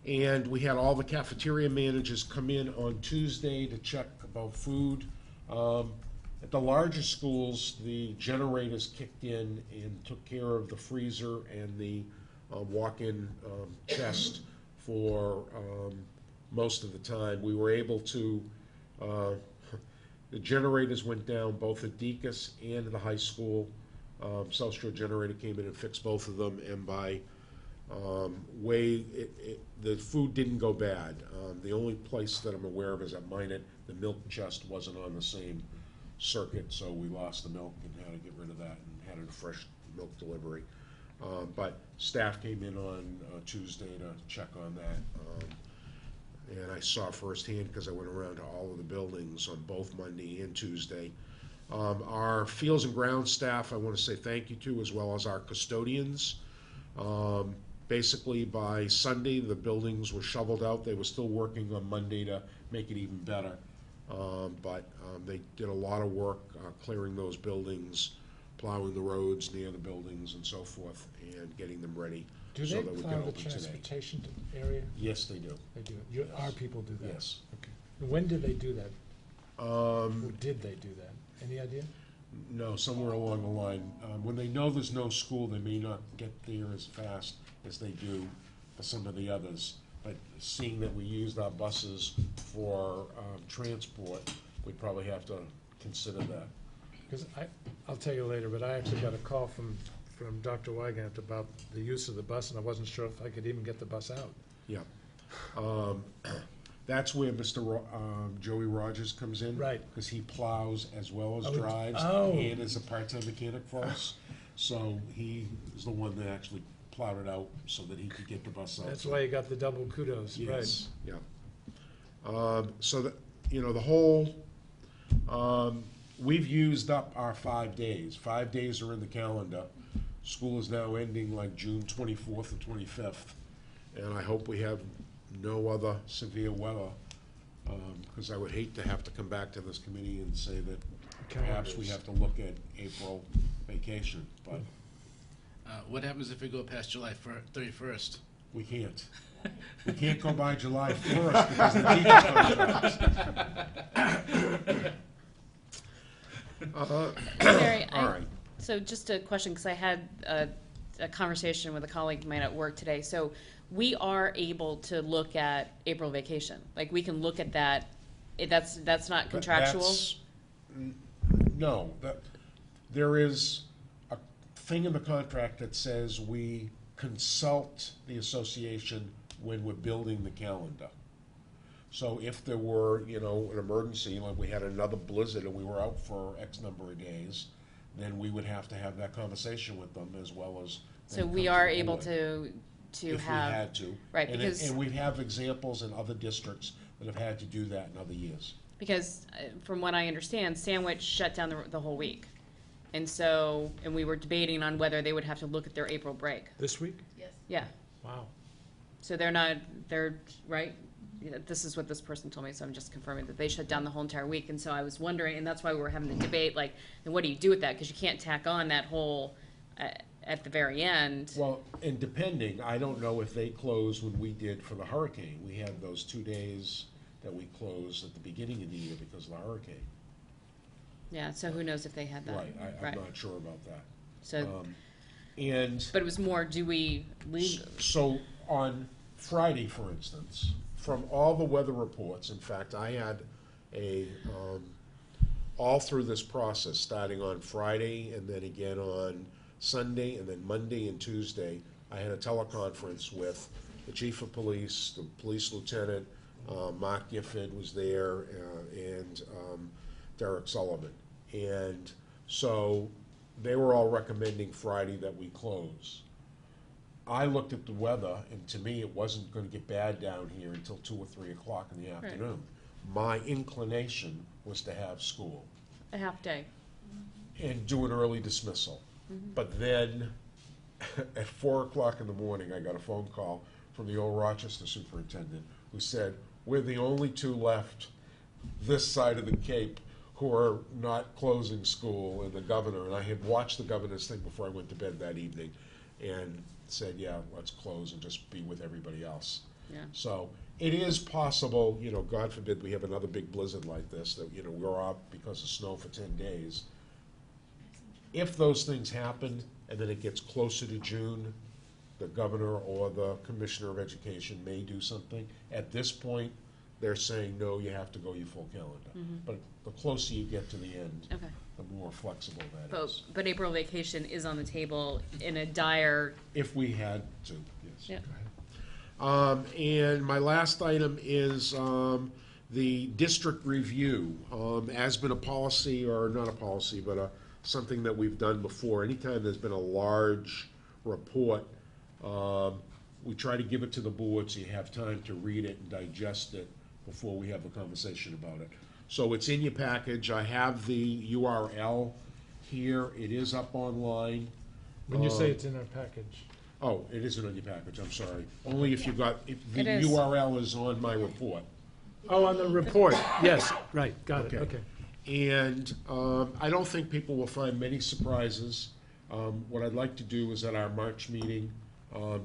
And we had all the cafeteria managers come in on Tuesday to check about food. At the larger schools, the generators kicked in and took care of the freezer and the walk-in chest for most of the time. We were able to, the generators went down both at Deacon's and at the high school. South Shore Generator came in and fixed both of them, and by the food didn't go bad. The only place that I'm aware of is at Minot. The milk chest wasn't on the same circuit, so we lost the milk and had to get rid of that and had a fresh milk delivery. But staff came in on Tuesday to check on that. And I saw firsthand because I went around to all of the buildings on both Monday and Tuesday. Our Fields and Grounds staff, I want to say thank you to, as well as our custodians. Basically, by Sunday, the buildings were shoveled out. They were still working on Monday to make it even better. But they did a lot of work clearing those buildings, plowing the roads near the buildings and so forth, and getting them ready Do so they that we plow can the open today. transportation area? Yes, they do. They do. Our people do that? Yes. Okay. When did they do that? Or did they do that? Any idea? No, somewhere along the line. When they know there's no school, they may not get there as fast as they do for some of the others. But seeing that we used our buses for transport, we'd probably have to consider that. Because I'll tell you later, but I actually got a call from Dr. Wygant about the use of the bus, and I wasn't sure if I could even get the bus out. Yeah. That's where Mr. Joey Rogers comes in. Right. Because he plows as well as Oh, drives. oh. And is a part-time mechanic for us. So he is the one that actually plowed it out so that he could get the bus out. That's why you got the double kudos, right? Yes, yeah. So that, the whole, we've used up our 5 days. 5 days are in the calendar. School is now ending like June 24th or 25th. And I hope we have no other severe weather, because I would hate to have to come back to this committee and say that perhaps we have to look at April vacation, but What happens if we go past July 31st? we can't. We can't go by July 1st because the teacher contracts. Mary, All right. so just a question, because I had a conversation with a colleague of mine at work today. So we are able to look at April vacation. Like, we can look at that. That's not contractual? No, there is a thing in the contract that says we consult the association when we're building the calendar. So if there were, an emergency, like we had another blizzard and we were out for X number of days, then we would have to have that conversation with them as well as. So them we come are the able board. to If have. we had to. Right, And because. and we have examples in other districts that have had to do that in other years. Because from what I understand, Sandwich shut down the whole week. And we were debating on whether they would have to look at their April break. This week? Yes. Yeah, Wow. so they're, right? Yeah, this is what this person told me, so I'm just confirming that they shut down the whole entire week. And so I was wondering, and that's why we were having the debate, like, and what do you do with that? Because you can't tack on that whole, at the very end. Well, and depending, I don't know if they closed when we did for the hurricane. We had those 2 days that we closed at the beginning of the year because of the hurricane. Yeah, so who knows if they had that. Right, I'm Right. not sure about that. So, And but it was more, do we leave? so on Friday, for instance, from all the weather reports, in fact, I had all through this process, starting on Friday and then again on Sunday and then Monday and Tuesday, I had a teleconference with the chief of police, the police lieutenant, Mark Gifford was there, and Derek Sullivan. And so they were all recommending Friday that we close. I looked at the weather, and to me, it wasn't going to get bad down here until 2 or 3 o'clock in the afternoon. My inclination was to have school A half day. and do an early dismissal. But then, at 4 o'clock in the morning, I got a phone call from the old Rochester superintendent who said, "We're the only two left this side of the Cape who are not closing school," and the governor, and I had watched the governor's thing before I went to bed that evening, and said, "Yeah, let's close and just be with everybody else." Yeah. So it is possible, God forbid we have another big blizzard like this, that, we're out because of snow for 10 days. If those things happen and then it gets closer to June, the governor or the commissioner of education may do something. At this point, they're saying, no, you have to go your full calendar. But the closer you get to the end, Okay. the more flexible that is. But April vacation is on the table in a dire. If we had to, yes. Yeah. And my last item is the district review. Has been a policy, or not a policy, but something that we've done before. Anytime there's been a large report, we try to give it to the board so you have time to read it and digest it before we have a conversation about it. So it's in your package. I have the URL here. It is up online. When you say it's in our package. Oh, it isn't on your package, I'm sorry. Only if if the It is. URL is on my report. Oh, on the report, yes, right, got it, Okay. okay. And I don't think people will find many surprises. What I'd like to do is at our March meeting,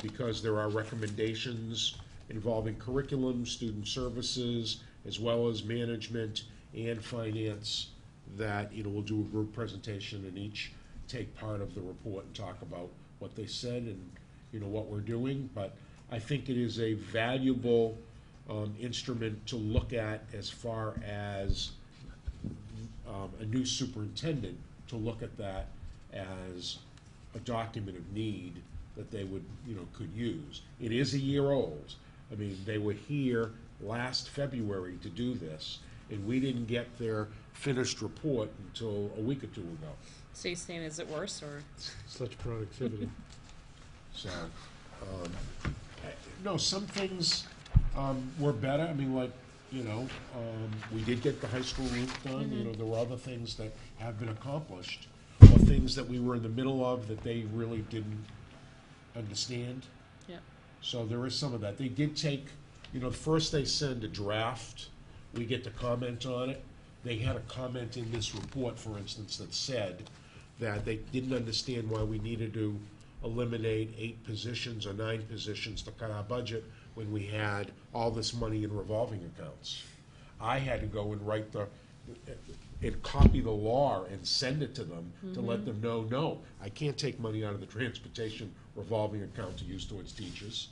because there are recommendations involving curriculum, student services, as well as management and finance, that, we'll do a group presentation and each take part of the report and talk about what they said and, what we're doing. But I think it is a valuable instrument to look at as far as a new superintendent, to look at that as a document of need that they would, could use. It is a year old. I mean, they were here last February to do this, and we didn't get their finished report until a week or two ago. So you're saying, is it worse, or? Such productivity. So, no, some things were better. I mean, like, we did get the high school roof done. There were other things that have been accomplished, or things that we were in the middle of that they really didn't understand. Yeah. So there is some of that. They did take, first they send a draft, we get to comment on it. They had a comment in this report, for instance, that said that they didn't understand why we needed to eliminate 8 positions or 9 positions to cut our budget when we had all this money in revolving accounts. I had to go and write and copy the law and send it to them to let them know, no, I can't take money out of the transportation revolving account to use towards teachers.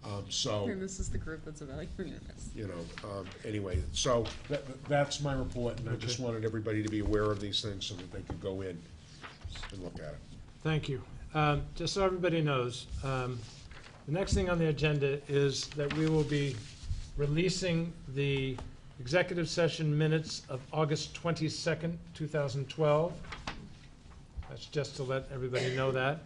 And this is the group that's evaluating this. Anyway, so that's my report, and I just wanted everybody to be aware of these things so that they could go in and look at it. Thank you. Just so everybody knows, the next thing on the agenda is that we will be releasing the executive session minutes of August 22nd, 2012. That's just to let everybody know that.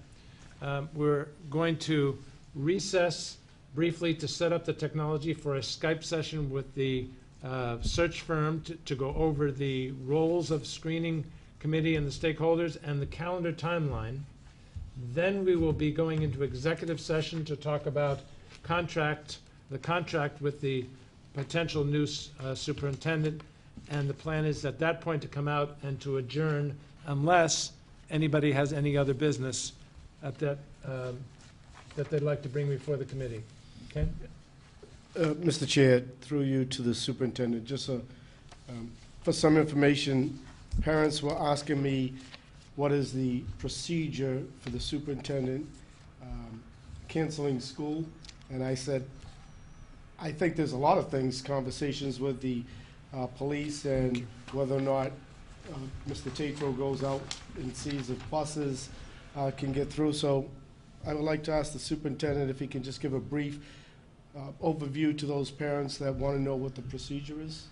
We're going to recess briefly to set up the technology for a Skype session with the search firm to go over the roles of screening committee and the stakeholders and the calendar timeline. Then we will be going into executive session to talk about the contract with the potential new superintendent, and the plan is at that point to come out and to adjourn unless anybody has any other business at that they'd like to bring before the committee. Okay? Mr. Chair, through you to the superintendent, just for some information, parents were asking me what is the procedure for the superintendent canceling school, and I said, I think there's a lot of things, conversations with the police and whether or not Mr. Tatro goes out and sees if buses can get through. So I would like to ask the superintendent if he can just give a brief overview to those parents that want to know what the procedure is.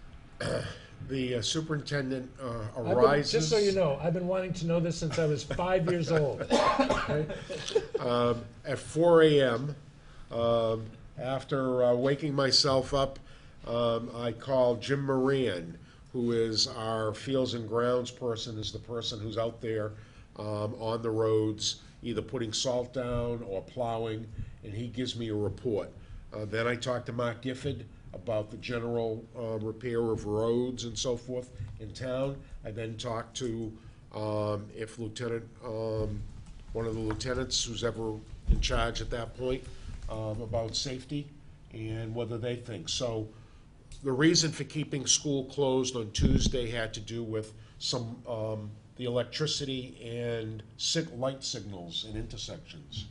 The superintendent arises. Just so you know, I've been wanting to know this since I was 5 years old. Okay? At 4 a.m., after waking myself up, I called Jim Moran, who is our Fields and Grounds person, is the person who's out there on the roads, either putting salt down or plowing, and he gives me a report. Then I talked to Mark Gifford about the general repair of roads and so forth in town. I then talked to if Lieutenant, one of the lieutenants who's ever in charge at that point, about safety and whether they think. So the reason for keeping school closed on Tuesday had to do with some the electricity and light signals in intersections.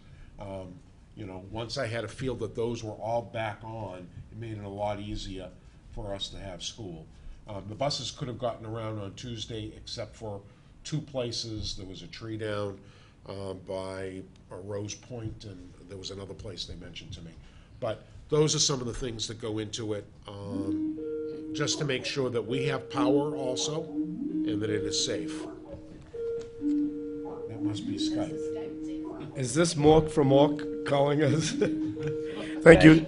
Once I had a feel that those were all back on, it made it a lot easier for us to have school. The buses could have gotten around on Tuesday except for 2 places. There was a tree down by Rose Point, and there was another place they mentioned to me. But those are some of the things that go into it, just to make sure that we have power also and that it is safe. That must be Skype. Is this Mork from Mork calling us? Thank you.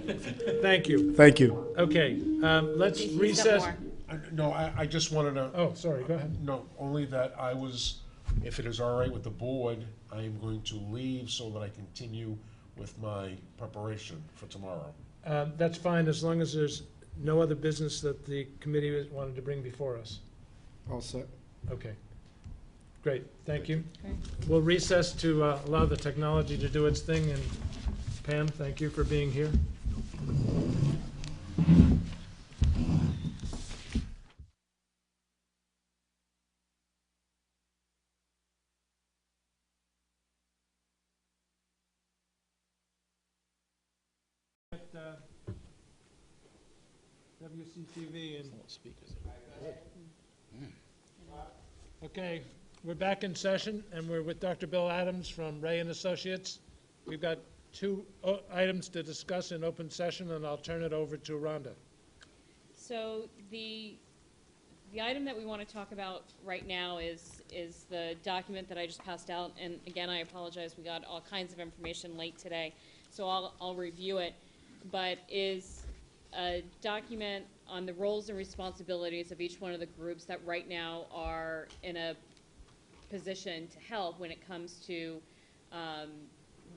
Thank you. Thank you. Okay, let's He's got recess. more. No, I just wanted to. Oh, sorry, go ahead. No, only that I was, if it is all right with the board, I am going to leave so that I continue with my preparation for tomorrow. That's fine, as long as there's no other business that the committee wanted to bring before us. All set. Okay. Great, thank you. Okay. We'll recess to allow the technology to do its thing, and Pam, thank you for being here. WCTV and, Speakers. okay, we're back in session and we're with Dr. Bill Adams from Ray and Associates. We've got two items to discuss in open session and I'll turn it over to Rhonda. So the item that we want to talk about right now is the document that I just passed out. And again, I apologize, we got all kinds of information late today, so I'll review it. But is a document on the roles and responsibilities of each one of the groups that right now are in a position to help when it comes to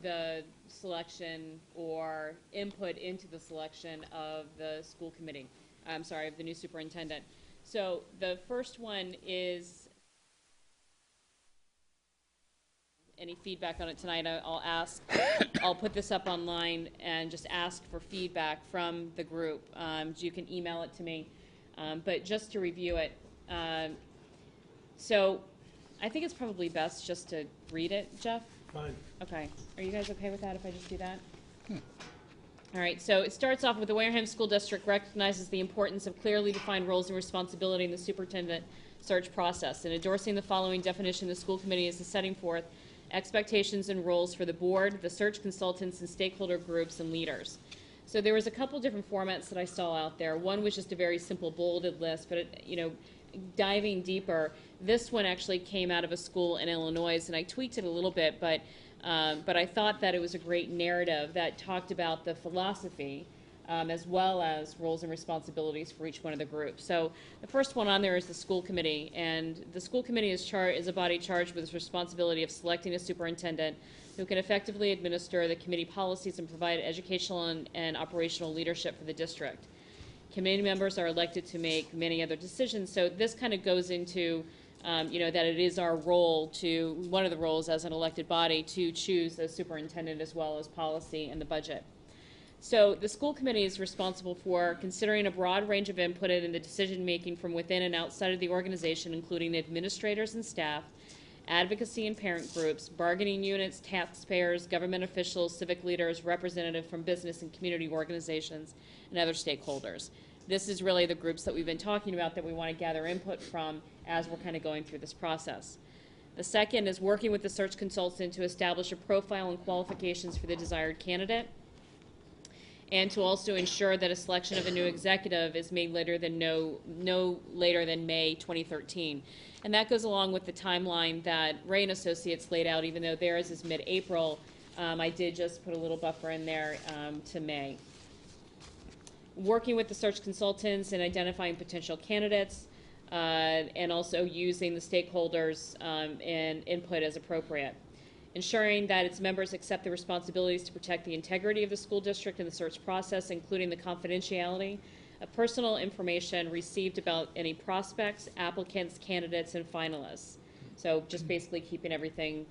the selection or input into the selection of the school committee. I'm sorry, of the new superintendent. So the first one is, any feedback on it tonight, I'll put this up online and just ask for feedback from the group. You can email it to me, but just to review it. So I think it's probably best just to read it, Jeff? Fine. Okay. Are you guys okay with that if I just do that? All right, so it starts off with the Wareham School District recognizes the importance of clearly defined roles and responsibility in the superintendent search process. In endorsing the following definition, the school committee is setting forth expectations and roles for the board, the search consultants, and stakeholder groups and leaders. So there was a couple different formats that I saw out there. One was just a very simple bulleted list, but diving deeper, this one actually came out of a school in Illinois, and I tweaked it a little bit, but I thought that it was a great narrative that talked about the philosophy as well as roles and responsibilities for each one of the groups. So the first one on there is the school committee, and the school committee is a body charged with the responsibility of selecting a superintendent who can effectively administer the committee policies and provide educational and operational leadership for the district. Committee members are elected to make many other decisions, so this kind of goes into that it is our role one of the roles as an elected body to choose the superintendent as well as policy and the budget. So the school committee is responsible for considering a broad range of input in the decision-making from within and outside of the organization, including administrators and staff, advocacy and parent groups, bargaining units, taxpayers, government officials, civic leaders, representatives from business and community organizations, and other stakeholders. This is really the groups that we've been talking about that we want to gather input from as we're kind of going through this process. The second is working with the search consultant to establish a profile and qualifications for the desired candidate, and to also ensure that a selection of a new executive is made no later than May 2013. And that goes along with the timeline that Ray and Associates laid out, even though theirs is mid-April. I did just put a little buffer in there to May. Working with the search consultants and identifying potential candidates, and also using the stakeholders and input as appropriate. Ensuring that its members accept the responsibilities to protect the integrity of the school district in the search process, including the confidentiality of personal information received about any prospects, applicants, candidates, and finalists. So just basically keeping everything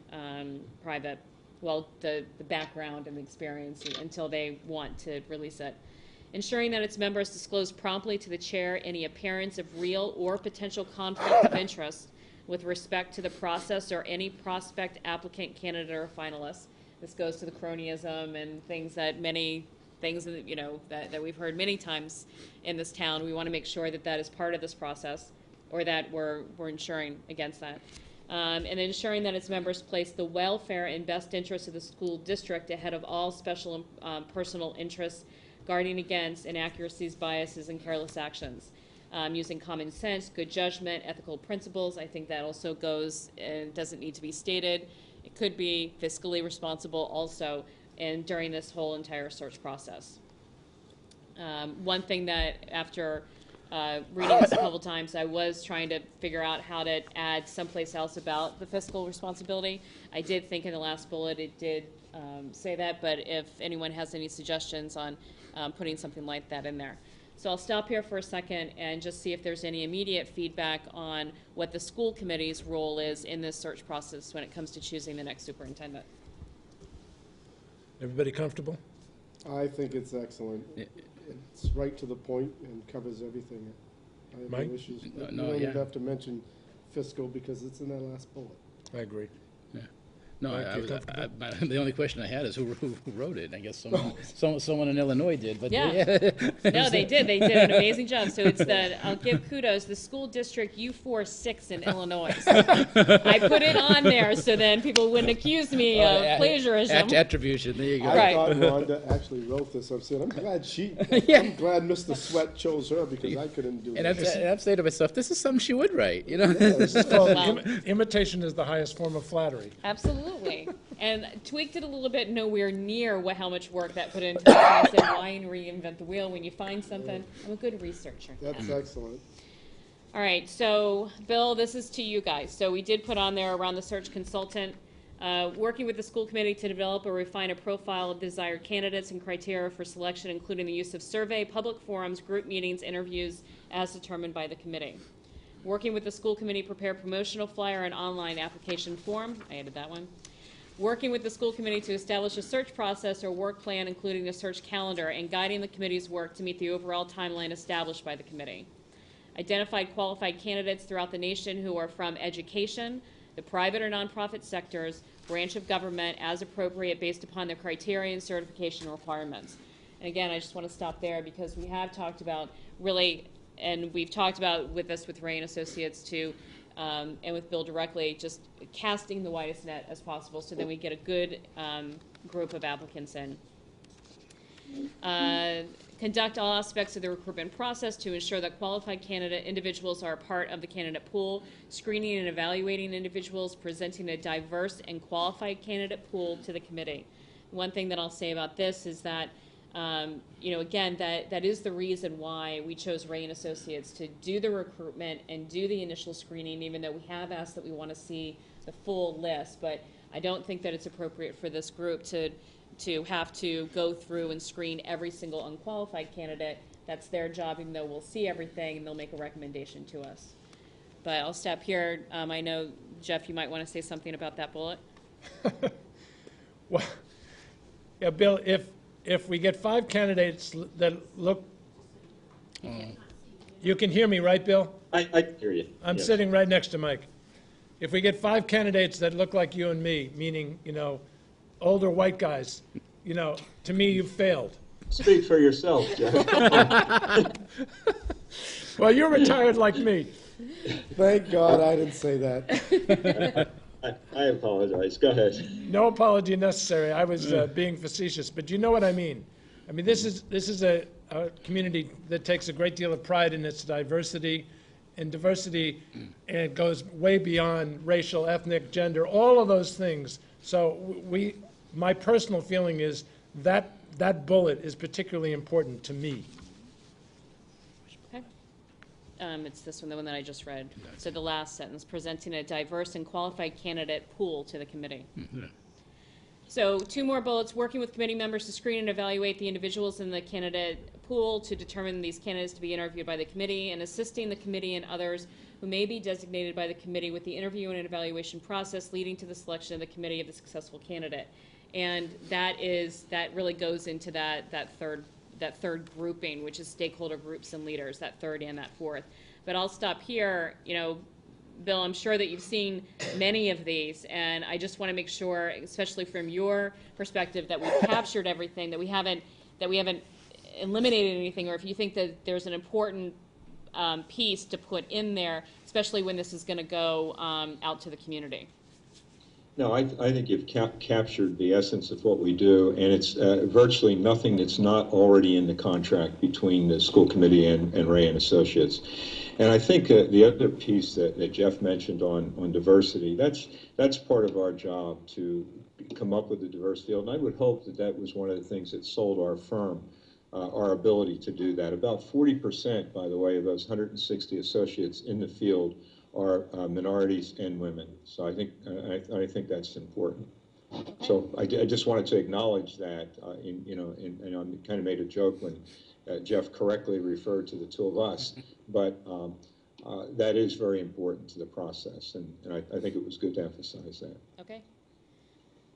private, well, the background and the experience until they want to release it. Ensuring that its members disclose promptly to the chair any appearance of real or potential conflict of interest with respect to the process or any prospect, applicant, candidate, or finalist. This goes to the cronyism and things that we've heard many times in this town. We want to make sure that that is part of this process, or that we're ensuring against that. And ensuring that its members place the welfare and best interests of the school district ahead of all special personal interests, guarding against inaccuracies, biases, and careless actions. Using common sense, good judgment, ethical principles. I think that also goes and doesn't need to be stated. It could be fiscally responsible also, and during this whole entire search process. One thing that after reading this a couple times, I was trying to figure out how to add someplace else about the fiscal responsibility. I did think in the last bullet it did say that, but if anyone has any suggestions on putting something like that in there. So I'll stop here for a second and just see if there's any immediate feedback on what the school committee's role is in this search process when it comes to choosing the next superintendent. Everybody comfortable? I think it's excellent. It's right to the point and covers everything. I have Mike? no issues. No, You don't yeah. even have to mention fiscal because it's in that last bullet. I agree. No, Mike, I you was, comfortable? the only question I had is who wrote it? I guess someone in Illinois did, but. Yeah. No, they did an amazing job. So it's I'll give kudos, the school district U46 in Illinois. So I put it on there so then people wouldn't accuse me of plagiarism. Attribution, there you go. I Right. thought Rhonda actually wrote this. I'm saying, I'm glad Yeah. I'm glad Mr. Sweat chose her because I couldn't do And this. I'm saying to myself, this is something she would write, you know? This is Well, Wow. imitation is the highest form of flattery. Absolutely. And tweaked it a little bit, nowhere near how much work that put into it. So I said, why reinvent the wheel when you find something? I'm a good researcher. That's excellent. All right, so Bill, this is to you guys. So we did put on there around the search consultant, working with the school committee to develop or refine a profile of desired candidates and criteria for selection, including the use of survey, public forums, group meetings, interviews, as determined by the committee. Working with the school committee, prepare promotional flyer and online application form. I added that one. Working with the school committee to establish a search process or work plan, including a search calendar, and guiding the committee's work to meet the overall timeline established by the committee. Identified qualified candidates throughout the nation who are from education, the private or nonprofit sectors, branch of government, as appropriate based upon their criteria and certification requirements. And again, I just want to stop there because we have talked about really, and we've talked about with Ray and Associates too, and with Bill directly, just casting the widest net as possible so then we get a good group of applicants in. Conduct all aspects of the recruitment process to ensure that qualified candidate individuals are a part of the candidate pool, screening and evaluating individuals, presenting a diverse and qualified candidate pool to the committee. One thing that I'll say about this is that again, that is the reason why we chose Ray and Associates to do the recruitment and do the initial screening, even though we have asked that we want to see the full list. But I don't think that it's appropriate for this group to have to go through and screen every single unqualified candidate. That's their job, even though we'll see everything and they'll make a recommendation to us. But I'll stop here. I know, Jeff, you might want to say something about that bullet. Well, yeah, Bill, if we get 5 candidates that look, you can hear me, right, Bill? I can hear you. I'm Yes. sitting right next to Mike. If we get 5 candidates that look like you and me, meaning, older white guys, to me, you've failed. Speak for yourself, Jeff. Well, you're retired like me. Thank God I didn't say that. I apologize. Go ahead. No apology necessary. I was being facetious, but you know what I mean. I mean, this is a community that takes a great deal of pride in its diversity, and diversity, and it goes way beyond racial, ethnic, gender, all of those things. So my personal feeling is that bullet is particularly important to me. Okay. It's this one, the one that I just read. So the last sentence, presenting a diverse and qualified candidate pool to the committee. So 2 more bullets, working with committee members to screen and evaluate the individuals in the candidate pool to determine these candidates to be interviewed by the committee, and assisting the committee and others who may be designated by the committee with the interview and evaluation process leading to the selection of the committee of the successful candidate. And that really goes into that third grouping, which is stakeholder groups and leaders, that third and that fourth. But I'll stop here. Bill, I'm sure that you've seen many of these, and I just want to make sure, especially from your perspective, that we've captured everything, that we haven't eliminated anything, or if you think that there's an important piece to put in there, especially when this is going to go out to the community. No, I think you've captured the essence of what we do, and it's virtually nothing that's not already in the contract between the school committee and Ray and Associates. And I think the other piece that Jeff mentioned on diversity, that's part of our job to come up with a diverse field. And I would hope that was one of the things that sold our firm, our ability to do that. About 40%, by the way, of those 160 associates in the field are minorities and women. So I think that's important. Okay. So I just wanted to acknowledge that. And I kind of made a joke when Jeff correctly referred to the 2 of us, but that is very important to the process, and I think it was good to emphasize that. Okay.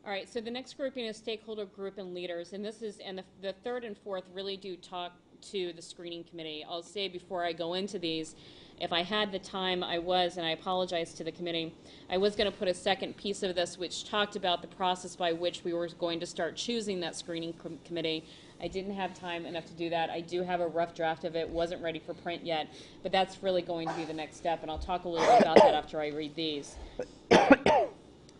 All right. So the next grouping is stakeholder group and leaders, and the third and fourth really do talk to the screening committee. I'll say before I go into these, If I had the time, I was, and I apologize to the committee, I was going to put a second piece of this which talked about the process by which we were going to start choosing that screening committee. I didn't have time enough to do that. I do have a rough draft of it, wasn't ready for print yet, but that's really going to be the next step, and I'll talk a little bit about that after I read these.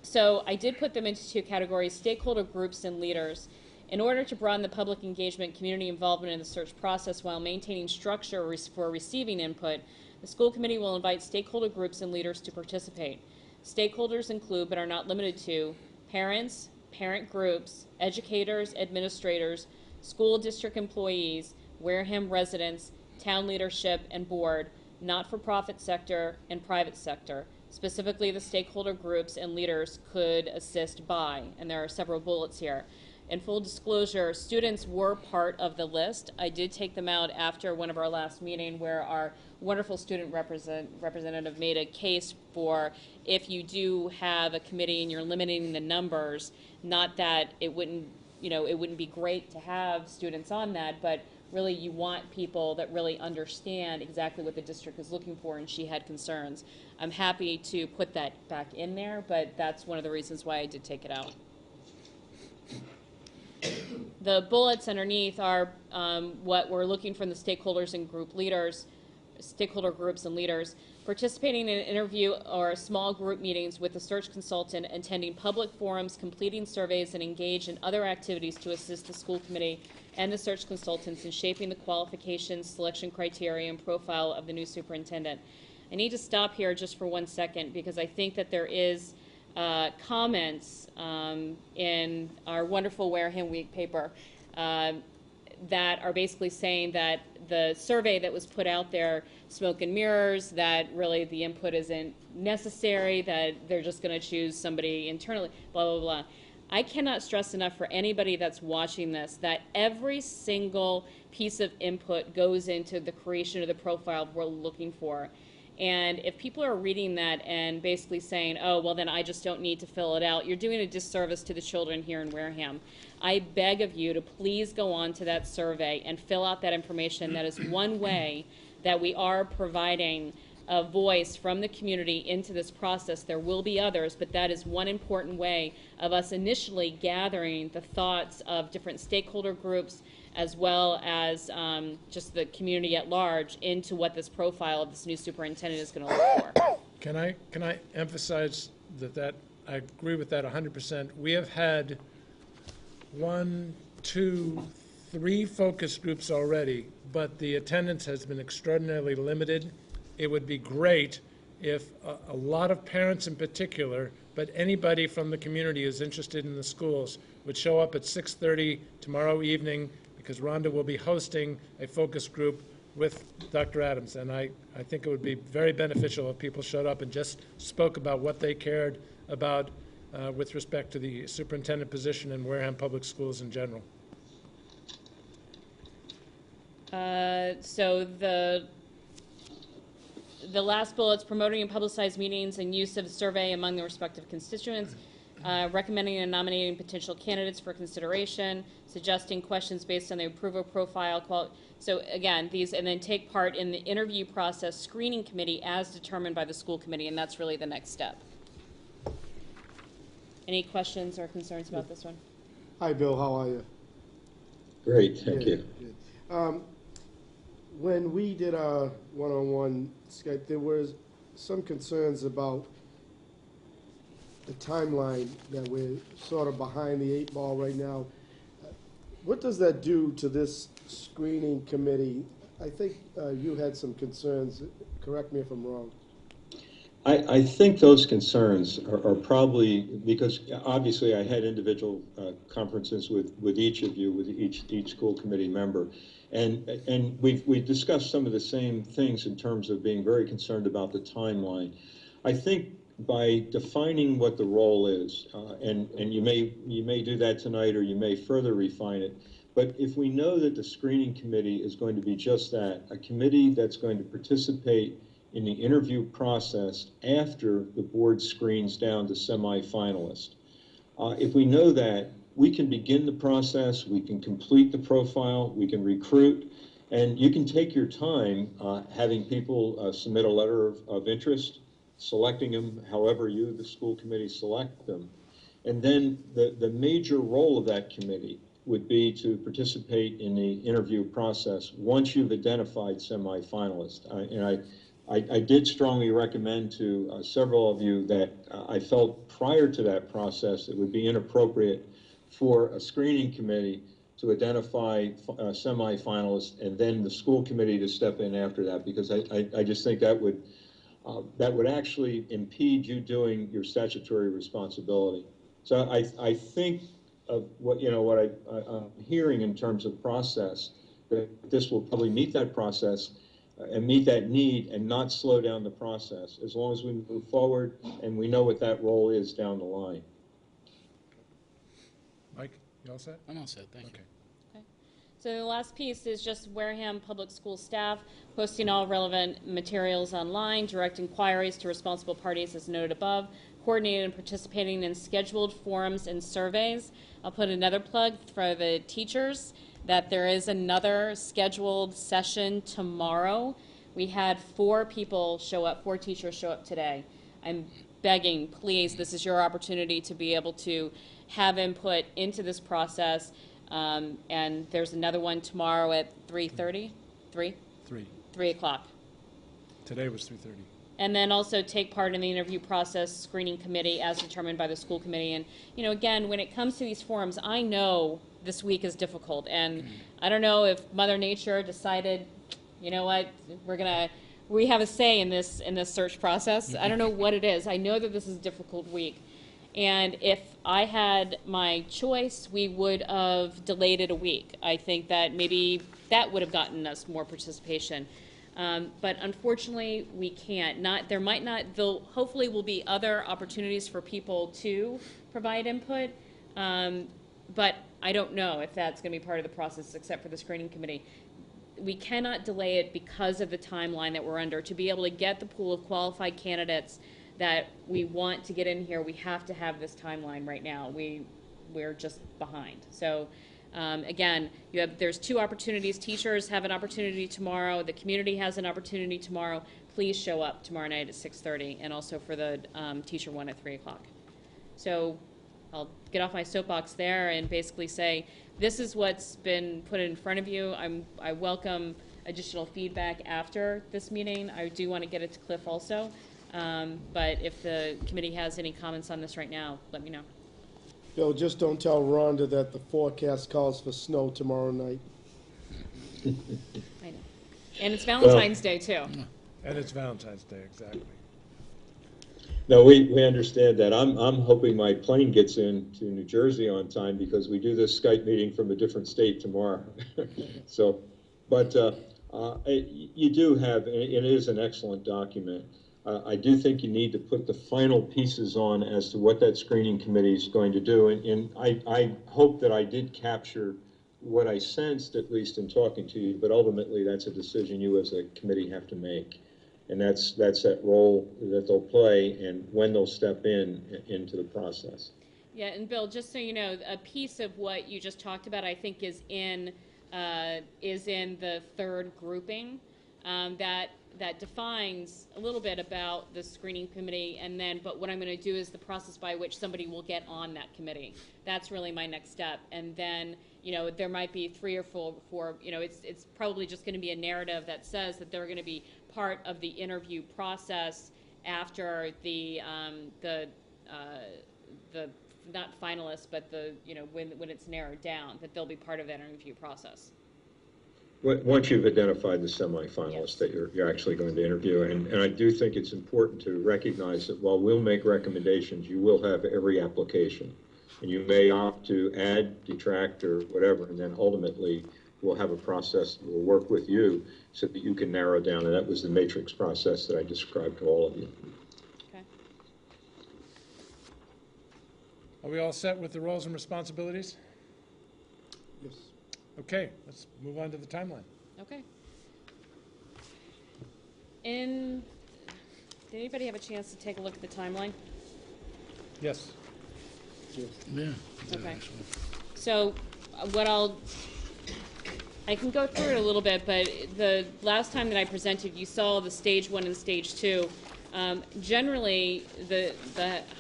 So I did put them into two categories: stakeholder groups and leaders. In order to broaden the public engagement, community involvement in the search process while maintaining structure for receiving input, the school committee will invite stakeholder groups and leaders to participate. Stakeholders include, but are not limited to, parents, parent groups, educators, administrators, school district employees, Wareham residents, town leadership and board, not-for-profit sector, and private sector. Specifically, the stakeholder groups and leaders could assist by, and there are several bullets here. In full disclosure, students were part of the list. I did take them out after one of our last meeting where our wonderful student representative made a case for, if you do have a committee and you're limiting the numbers, not that it wouldn't, it wouldn't be great to have students on that, but really you want people that really understand exactly what the district is looking for, and she had concerns. I'm happy to put that back in there, but that's one of the reasons why I did take it out. The bullets underneath are what we're looking from the stakeholders and stakeholder groups and leaders. Participating in an interview or small group meetings with the search consultant, attending public forums, completing surveys, and engage in other activities to assist the school committee and the search consultants in shaping the qualifications, selection criteria, and profile of the new superintendent. I need to stop here just for 1 second because I think that there is comments in our wonderful Wareham Week paper that are basically saying that the survey that was put out there, smoke and mirrors, that really the input isn't necessary, that they're just going to choose somebody internally, blah, blah, blah. I cannot stress enough for anybody that's watching this that every single piece of input goes into the creation of the profile we're looking for. And if people are reading that and basically saying, oh, well, then I just don't need to fill it out, you're doing a disservice to the children here in Wareham. I beg of you to please go on to that survey and fill out that information. That is one way that we are providing a voice from the community into this process. There will be others, but that is one important way of us initially gathering the thoughts of different stakeholder groups as well as just the community at large into what this profile of this new superintendent is going to look for. Can I emphasize that I agree with that 100%. We have had 1, 2, 3 focus groups already, but the attendance has been extraordinarily limited. It would be great if a lot of parents in particular, but anybody from the community who's interested in the schools, would show up at 6:30 tomorrow evening, because Rhonda will be hosting a focus group with Dr. Adams. And I think it would be very beneficial if people showed up and just spoke about what they cared about with respect to the superintendent position in Wareham Public Schools in general. So the last bullet's promoting and publicized meetings and use of the survey among the respective constituents, recommending and nominating potential candidates for consideration, suggesting questions based on the approval profile. So again, these, and then take part in the interview process screening committee as determined by the school committee, and that's really the next step. Any questions or concerns about this one? Hi, Bill, how are you? Great, thank you. Good. When we did our one-on-one Skype, there was some concerns about the timeline, that we're sort of behind the 8 ball right now. What does that do to this screening committee? I think you had some concerns. Correct me if I'm wrong. I think those concerns are probably, because obviously I had individual conferences with each of you, with each school committee member, and we've discussed some of the same things in terms of being very concerned about the timeline. I think by defining what the role is, and you may do that tonight, or you may further refine it, but if we know that the screening committee is going to be just that, a committee that's going to participate in the interview process after the board screens down to semi-finalists. If we know that, we can begin the process, we can complete the profile, we can recruit, And you can take your time having people submit a letter of interest, selecting them however you, the school committee, select them. And then the major role of that committee would be to participate in the interview process once you've identified semifinalists. I did strongly recommend to several of you that I felt prior to that process it would be inappropriate for a screening committee to identify semifinalists and then the school committee to step in after that, because I just think that would actually impede you doing your statutory responsibility. So I think of what I'm hearing in terms of process, that this will probably meet that process and meet that need and not slow down the process as long as we move forward and we know what that role is down the line. Mike, you all set? I'm all set, thank you. Okay. So the last piece is just Wareham Public School staff posting all relevant materials online, direct inquiries to responsible parties as noted above, coordinating and participating in scheduled forums and surveys. I'll put another plug for the teachers that there is another scheduled session tomorrow. We had 4 people show up, 4 teachers show up today. I'm begging, please, this is your opportunity to be able to have input into this process. And there's another one tomorrow at 3:30? 3 o'clock. Today was 3:30. And then also take part in the interview process screening committee as determined by the school committee. And, again, when it comes to these forums, I know this week is difficult. And I don't know if Mother Nature decided, you know what, we have a say in this search process. I don't know what it is. I know that this is a difficult week. And if I had my choice, we would have delayed it a week. I think that maybe that would have gotten us more participation. But unfortunately, we can't. There hopefully will be other opportunities for people to provide input. But I don't know if that's going to be part of the process, except for the screening committee. We cannot delay it because of the timeline that we're under. To be able to get the pool of qualified candidates that we want to get in here, we have to have this timeline right now. We're just behind. So again, there's 2 opportunities. Teachers have an opportunity tomorrow. The community has an opportunity tomorrow. Please show up tomorrow night at 6:30, and also for the teacher one at 3 o'clock. So I'll get off my soapbox there and basically say this is what's been put in front of you. I welcome additional feedback after this meeting. I do want to get it to Cliff also. But if the committee has any comments on this right now, let me know. Bill, just don't tell Rhonda that the forecast calls for snow tomorrow night. I know. And it's Valentine's Day, too. And it's Valentine's Day, exactly. No, we understand that. I'm hoping my plane gets into New Jersey on time because we do this Skype meeting from a different state tomorrow. So, but you do have, it is an excellent document. I do think you need to put the final pieces on as to what that screening committee is going to do. And I hope that I did capture what I sensed, at least in talking to you, but ultimately that's a decision you as a committee have to make. And that's that role that they'll play and when they'll step into the process. Yeah, and Bill, just so you know, a piece of what you just talked about, I think, is in the 3rd grouping that defines a little bit about the screening committee, but what I'm going to do is the process by which somebody will get on that committee. That's really my next step, and then there might be 3 or 4. It's probably just going to be a narrative that says that they're going to be part of the interview process after the not finalists, but when it's narrowed down, that they'll be part of that interview process. Once you've identified the semifinalists Yes. that you're actually going to interview, and I do think it's important to recognize that while we'll make recommendations, you will have every application. And you may opt to add, detract, or whatever, and then ultimately we'll have a process that will work with you so that you can narrow down, and that was the matrix process that I described to all of you. Okay. Are we all set with the roles and responsibilities? Yes. Okay, let's move on to the timeline. Okay. Did anybody have a chance to take a look at the timeline? Yes. Yeah. Okay. So what I'll I can go through it a little bit, but the last time that I presented, you saw the stage 1 and stage 2. Generally, the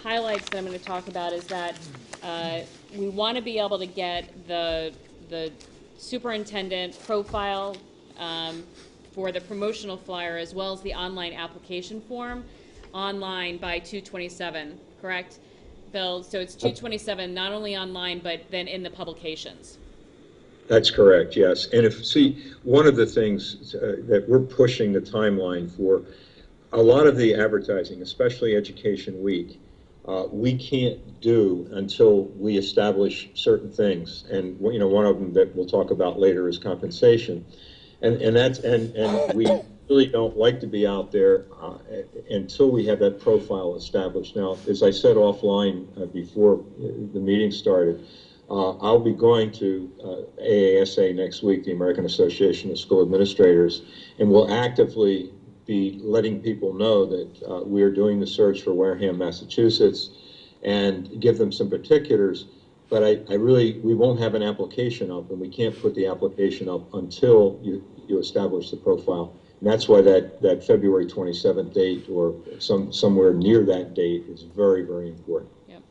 highlights that I'm going to talk about is that we want to be able to get the superintendent profile for the promotional flyer as well as the online application form online by 2/27, correct, Bill? So it's 2/27, not only online, but then in the publications. That's correct, yes. And one of the things that we're pushing the timeline for, a lot of the advertising, especially Education Week, we can't do until we establish certain things. And one of them that we'll talk about later is compensation. And we really don't like to be out there until we have that profile established. Now, as I said offline before the meeting started, I'll be going to AASA next week, the American Association of School Administrators, and we'll actively be letting people know that we are doing the search for Wareham, Massachusetts, and give them some particulars. But we won't have an application up, and we can't put the application up until you establish the profile. And that's why that February 27th date or somewhere near that date is very, very important. Yep.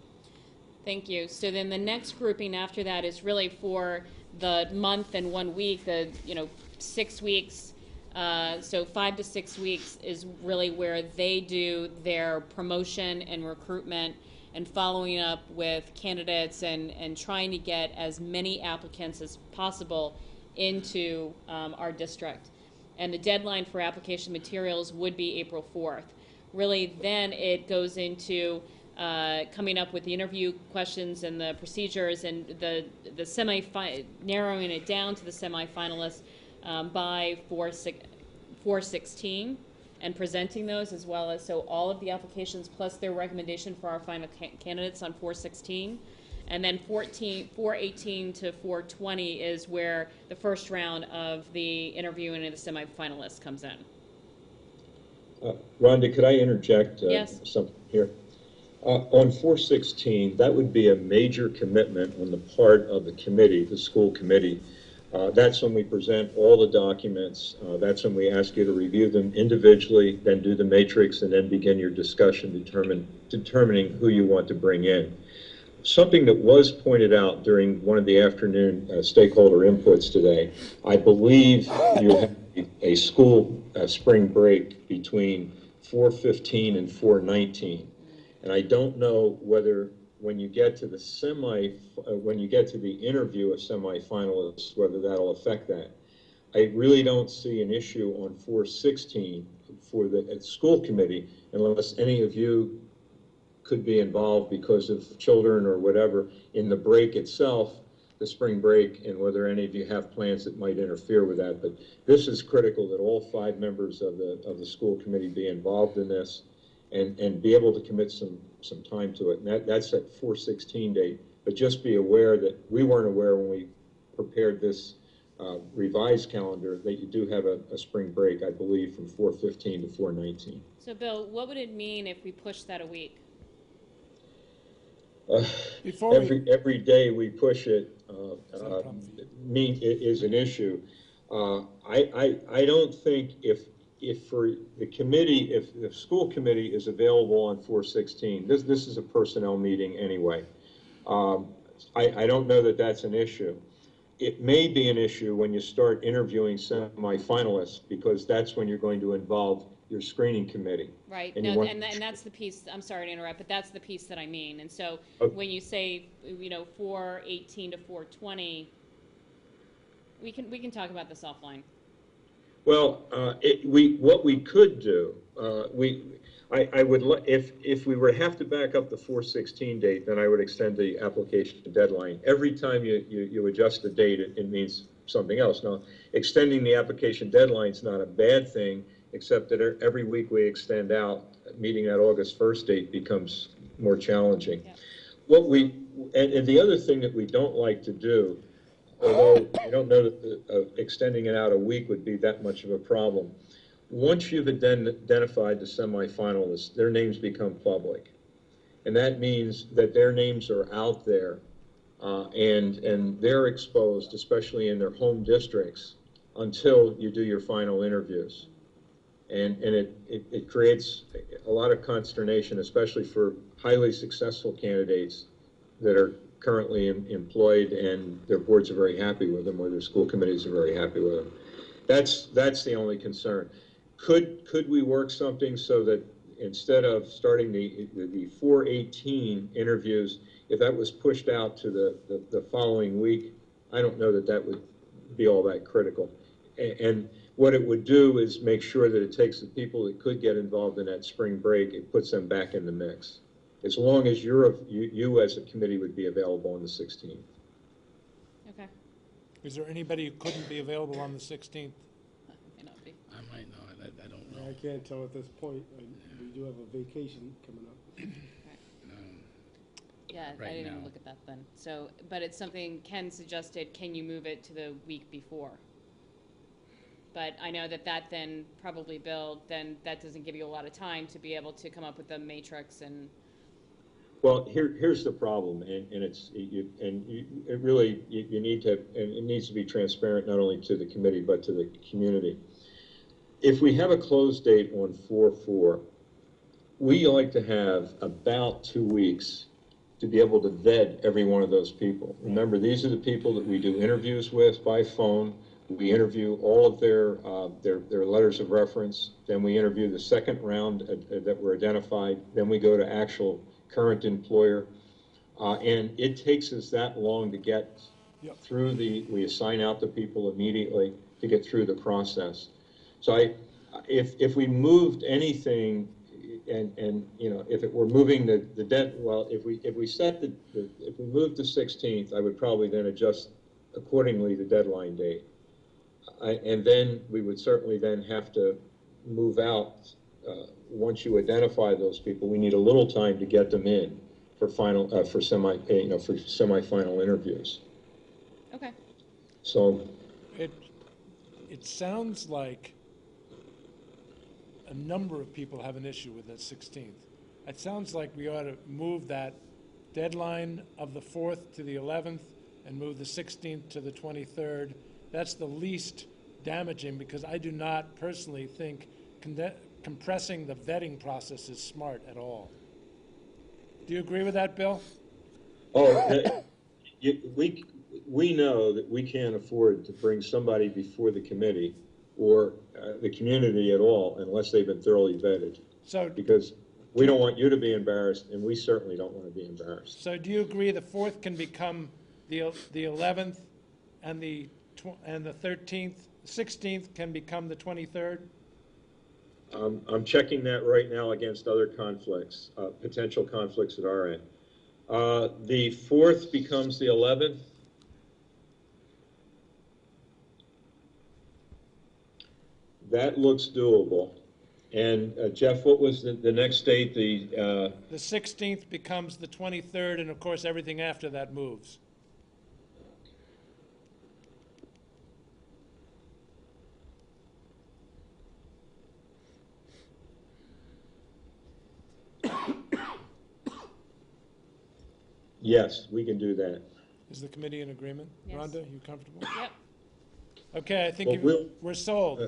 Thank you. So then the next grouping after that is really for the month and 1 week, 6 weeks. So 5 to 6 weeks is really where they do their promotion and recruitment and following up with candidates and trying to get as many applicants as possible into our district. And the deadline for application materials would be April 4th. Really, then it goes into coming up with the interview questions and the procedures and the narrowing it down to the semifinalists by 4/16 and presenting those as well as all of the applications plus their recommendation for our final candidates on 4/16. And then 4/18 to 4/20 is where the first round of the interviewing of the semifinalists comes in. Rhonda, could I interject Yes. something here? On 4/16, that would be a major commitment on the part of the committee, the school committee. That's when we present all the documents. That's when we ask you to review them individually, then do the matrix, and then begin your discussion determining who you want to bring in. Something that was pointed out during one of the afternoon stakeholder inputs today, I believe you have a school spring break between 4/15 and 4/19. And I don't know whether when you get to the interview of semifinalists, whether that'll affect that. I really don't see an issue on 4/16 for the school committee unless any of you could be involved because of children or whatever in the break itself, the spring break, and whether any of you have plans that might interfere with that. But this is critical that all 5 members of the school committee be involved in this and be able to commit some time to it. And that's that 4/16 date. But just be aware that we weren't aware when we prepared this revised calendar that you do have a spring break, I believe, from 4/15 to 4/19. So Bill, what would it mean if we pushed that a week? Every day we push it is an issue. I don't think if for the committee, if the school committee is available on 4/16, this is a personnel meeting anyway. I don't know that that's an issue. It may be an issue when you start interviewing semifinalists because that's when you're going to involve your screening committee. Right, And and that's the piece, I'm sorry to interrupt, but that's the piece that I mean. And so when you say, 4/18 to 4/20, we can talk about this offline. Well, what we could do, I would if we were to have to back up the 4/16 date, then I would extend the application deadline. Every time you adjust the date, it means something else. Now, extending the application deadline is not a bad thing, except that every week we extend out, meeting that August 1st date becomes more challenging. Yeah. And the other thing that we don't like to do, although I don't know that extending it out a week would be that much of a problem, once you've identified the semifinalists, their names become public. And that means that their names are out there and they're exposed, especially in their home districts, until you do your final interviews. And it creates a lot of consternation, especially for highly successful candidates that are currently employed and their boards are very happy with them, or their school committees are very happy with them. That's the only concern. Could we work something so that instead of starting the 4/18 interviews, if that was pushed out to the following week, I don't know that that would be all that critical. And what it would do is make sure that it takes the people that could get involved in that spring break, it puts them back in the mix. As long as you as a committee would be available on the 16th. Okay. Is there anybody who couldn't be available on the 16th? May not be. I might not, I don't I know. can't tell at this point. We do have a vacation coming up. Yeah, I Right didn't even now. look at that then. So, but it's something Ken suggested, can you move it to the week before? But I know that then probably, Bill, then that doesn't give you a lot of time to be able to come up with the matrix and, Well, here's the problem, and you need to, and it needs to be transparent not only to the committee but to the community. If we have a close date on 4/4, we like to have about 2 weeks to be able to vet every one of those people. Remember, these are the people that we do interviews with by phone. We interview all of their letters of reference. Then we interview the second round that were identified. Then we go to actual current employer. And it takes us that long to get through we assign out the people immediately to get through the process. So if we moved anything, and you know, if it were moving the well, if we moved the 16th, I would probably then adjust accordingly the deadline date. And then we would certainly then have to move out, once you identify those people, we need a little time to get them in for semi-final interviews. okay. So It sounds like a number of people have an issue with the 16th. It sounds like we ought to move that deadline of the 4th to the 11th and move the 16th to the 23rd. That's the least damaging, because I do not personally think compressing the vetting process is smart at all. Do you agree with that, Bill? We know that we can't afford to bring somebody before the committee or the community at all unless they've been thoroughly vetted. So, Because we don't want you to be embarrassed, and we certainly don't want to be embarrassed. so do you agree the 4th can become the 11th and the 13th, 16th can become the 23rd? I'm checking that right now against other conflicts, potential conflicts at our end. The 4th becomes the 11th. That looks doable. And Jeff, what was the next date? The 16th becomes the 23rd, and of course, everything after that moves. Yes, we can do that. Is the committee in agreement? Yes. Rhonda, you comfortable? Yep. Okay, I think Well, we're sold.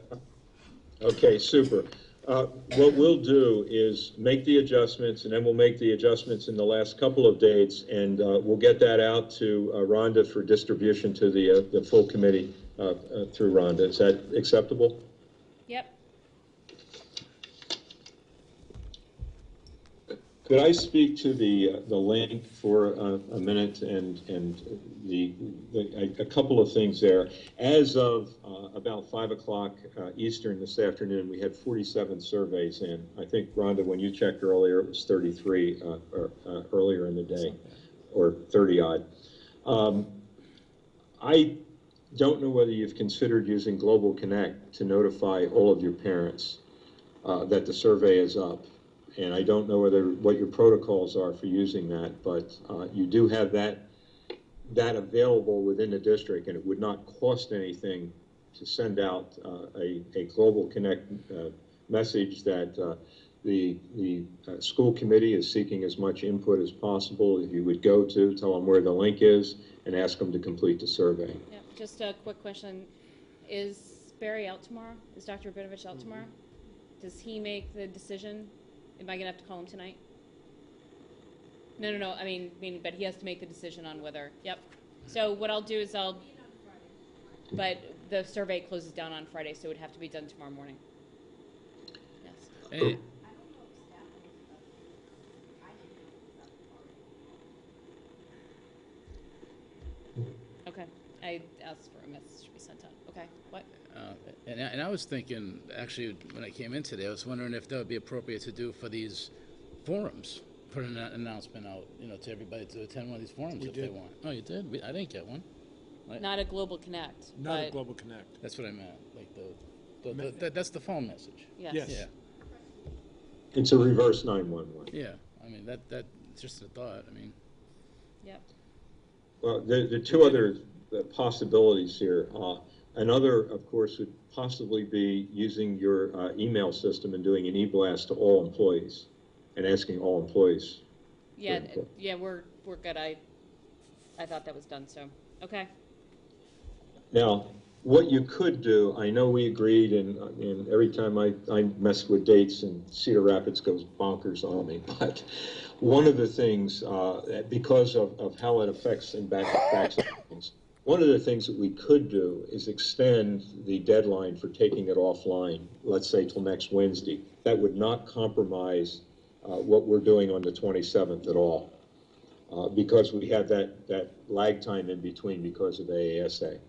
Okay, super. What we'll do is make the adjustments, and then we'll make the adjustments in the last couple of dates, and we'll get that out to Rhonda for distribution to the full committee through Rhonda. Is that acceptable? Yep. Could I speak to the link for a minute and a couple of things there? As of about 5 o'clock Eastern this afternoon, we had 47 surveys in. I think, Rhonda, when you checked earlier, it was 33 earlier in the day, or 30 odd. I don't know whether you've considered using Global Connect to notify all of your parents that the survey is up. And I don't know what your protocols are for using that, but you do have that available within the district, and it would not cost anything to send out a Global Connect message that The school committee is seeking as much input as possible. If you would go to, tell them where the link is, and ask them to complete the survey. Yeah, just a quick question. Is Barry out tomorrow? Is Dr. Rabinovich out tomorrow? Does he make the decision? Am I gonna have to call him tonight? No, I mean, but he has to make the decision on whether, yep. So what I'll do is but the survey closes down on Friday, so it would have to be done tomorrow morning. Yes. Eh, Okay, I asked for a message to be sent out. Okay, what? And I was thinking, actually, when I came in today, I was wondering if that would be appropriate to do for these forums, put an announcement out, to everybody to attend one of these forums if they want. Oh, you did? I didn't get one. Not a Global Connect. Not a but- Global Connect. That's what I meant, like that's the phone message. Yes. Yes. Yeah, It's a reverse 911. yeah, I mean, that's just a thought, I mean. Yep. Well, the two other possibilities here. Another, of course, would possibly be using your email system and doing an e-blast to all employees and asking all employees. Yeah, for input. yeah, we're good. I thought that was done, so, okay. Now, what you could do, I know we agreed, and every time I mess with dates and Cedar Rapids goes bonkers on me, but one of the things, because of how it affects and backs things, one of the things that we could do is extend the deadline for taking it offline, let's say till next Wednesday. That would not compromise what we're doing on the 27th at all, because we have that lag time in between because of AASA.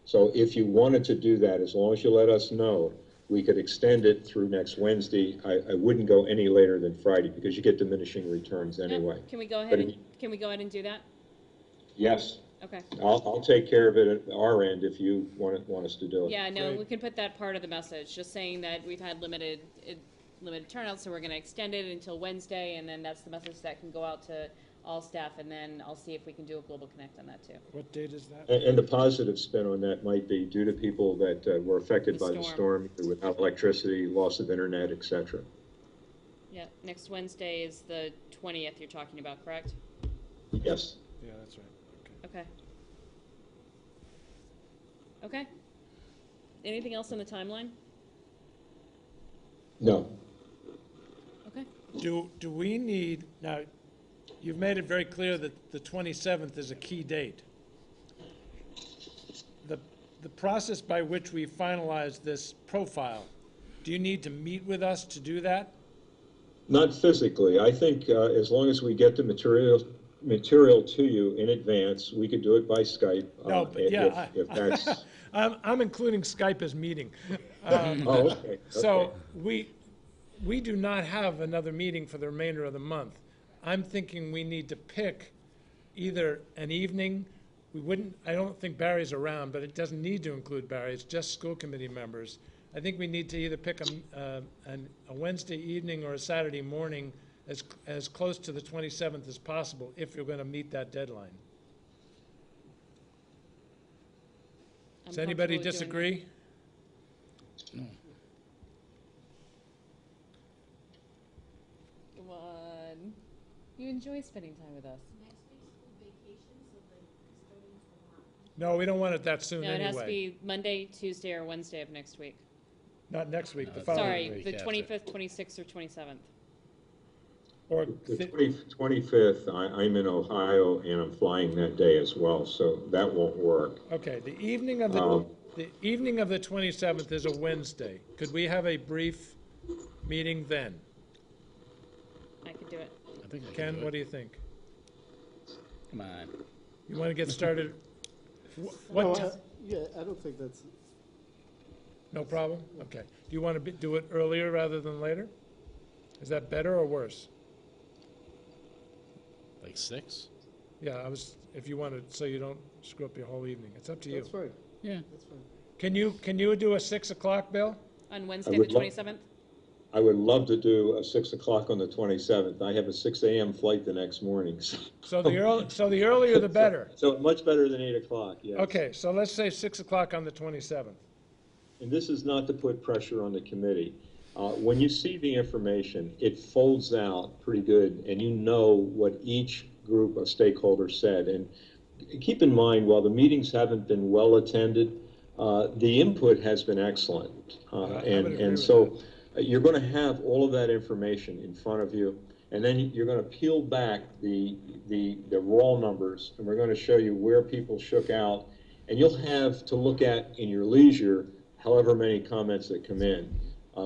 So if you wanted to do that, as long as you let us know, we could extend it through next Wednesday. I wouldn't go any later than Friday because you get diminishing returns anyway. Can we go ahead But and, can we go ahead and do that? Yes, Okay. I'll take care of it at our end if you want us to do it. Yeah, no, Great. we can put that part of the message, just saying that we've had limited turnout, so we're gonna extend it until Wednesday, and then that's the message that can go out to all staff, and then I'll see if we can do a Global Connect on that too. What date is that? And the positive spin on that might be due to people that were affected The by the storm. storm, without electricity, loss of internet, et cetera. Yeah, next Wednesday is the 20th you're talking about, correct? Yes. Yeah, that's right. Okay. Okay. Okay. Anything else on the timeline? No. Okay. Do we need, now, you've made it very clear that the 27th is a key date. The process by which we finalize this profile, do you need to meet with us to do that? Not physically. I think as long as we get the material to you in advance, we could do it by Skype. No, but yeah, if that's. I'm including Skype as meeting. Oh, okay. So we do not have another meeting for the remainder of the month. I'm thinking we need to pick either an evening. I don't think Barry's around, but it doesn't need to include Barry. It's just school committee members. I think we need to either pick a Wednesday evening or a Saturday morning as close to the 27th as possible if you're going to meet that deadline. Does anybody disagree? No. Come on. You enjoy spending time with us. Next week's school vacation, so the custodians will not. No, we don't want it that soon No, it has to anyway. be Monday, Tuesday, or Wednesday of next week. Not next week, the No, following Sorry, week. the week after. 25th, 26th, or 27th. Or The 25th, I'm in Ohio and I'm flying that day as well, so that won't work. okay, the evening of the 27th is a Wednesday. Could we have a brief meeting then? I could do it. I think I can Ken, do it. what do you think? Come on. You want to get started? What? No, ti- yeah, I don't think that's, No problem? Okay. Do you want to do it earlier rather than later? Is that better or worse? Like 6? Yeah, if you want to, so you don't screw up your whole evening. It's up to you. that's fine, Yeah. that's fine. Can you do a 6 o'clock, Bill? On Wednesday, the would love- 27th? I would love to do a 6 o'clock on the 27th. I have a 6 a.m. flight the next morning. So the earlier the better. So much better than 8 o'clock, yes. Okay, so let's say 6 o'clock on the 27th. And this is not to put pressure on the committee. When you see the information, it folds out pretty good, and you know what each group of stakeholders said. And keep in mind, while the meetings haven't been well attended, the input has been excellent. I would agree And with so you're going to have all of that information in front of you, and then you're going to peel back the raw numbers, and we're going to show you where people shook out, and you'll have to look at in your leisure however many comments that come in.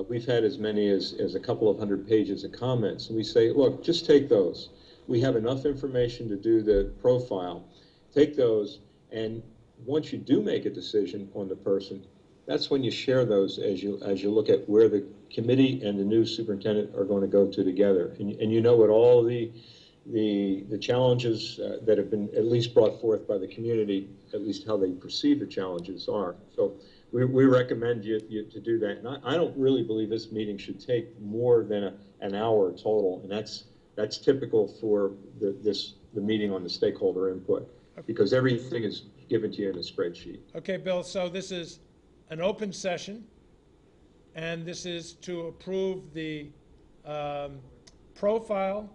We've had as many as a couple of hundred pages of comments, and we say, look, just take those. We have enough information to do the profile. Take those, and once you do make a decision on the person, that's when you share those as you look at where the committee and the new superintendent are going to go to together. And you know what all the challenges that have been at least brought forth by the community, at least how they perceive the challenges are. So we recommend you to do that. And I don't really believe this meeting should take more than an hour total, and that's typical for the meeting on the stakeholder input, because everything is given to you in a spreadsheet. Okay, Bill, so this is an open session, and this is to approve the profile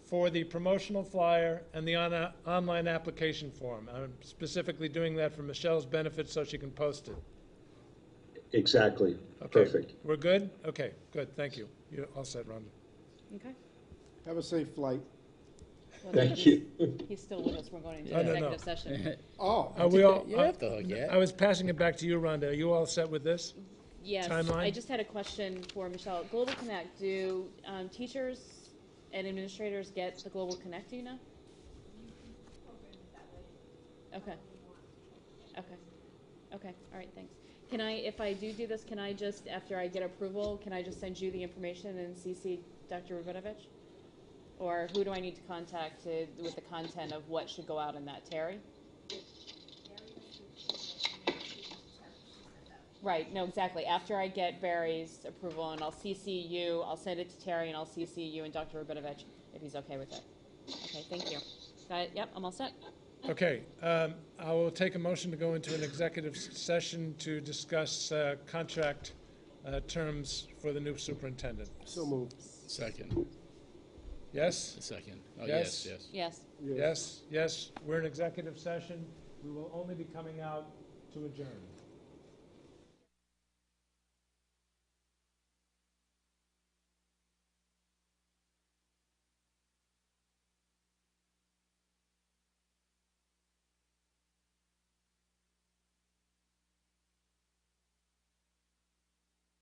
for the promotional flyer and the online application form. I'm specifically doing that for Michelle's benefit so she can post it. Exactly. Okay. Perfect. We're good? Okay, good, thank you. You're all set, Rhonda. Okay. Have a safe flight. Well, Thank he's- you. He's still with us. We're going into No, no, no. executive session. Oh, Are we all? You're off the hook yet. I was passing it back to you, Rhonda. Are you all set with this? Yes, Timeline? I just had a question for Michelle. Global Connect, do teachers and administrators get the Global Connect, do you know? Okay. Okay. Okay, all right, thanks. Can I, if I do this, can I just, after I get approval, can I just send you the information and CC Dr. Rabinovich? Or who do I need to contact with the content of what should go out in that, Terry? Right, no, exactly. After I get Barry's approval, and I'll CC you, I'll send it to Terry, and I'll CC you and Dr. Rabinovich, if he's okay with it. Okay, thank you. Got it? Yep, I'm all set. Okay, I will take a motion to go into an executive session to discuss contract terms for the new superintendent. so moved. Second. Yes? A second. Oh, Yes? yes, yes. Yes. Yes, yes, we're in executive session. We will only be coming out to adjourn.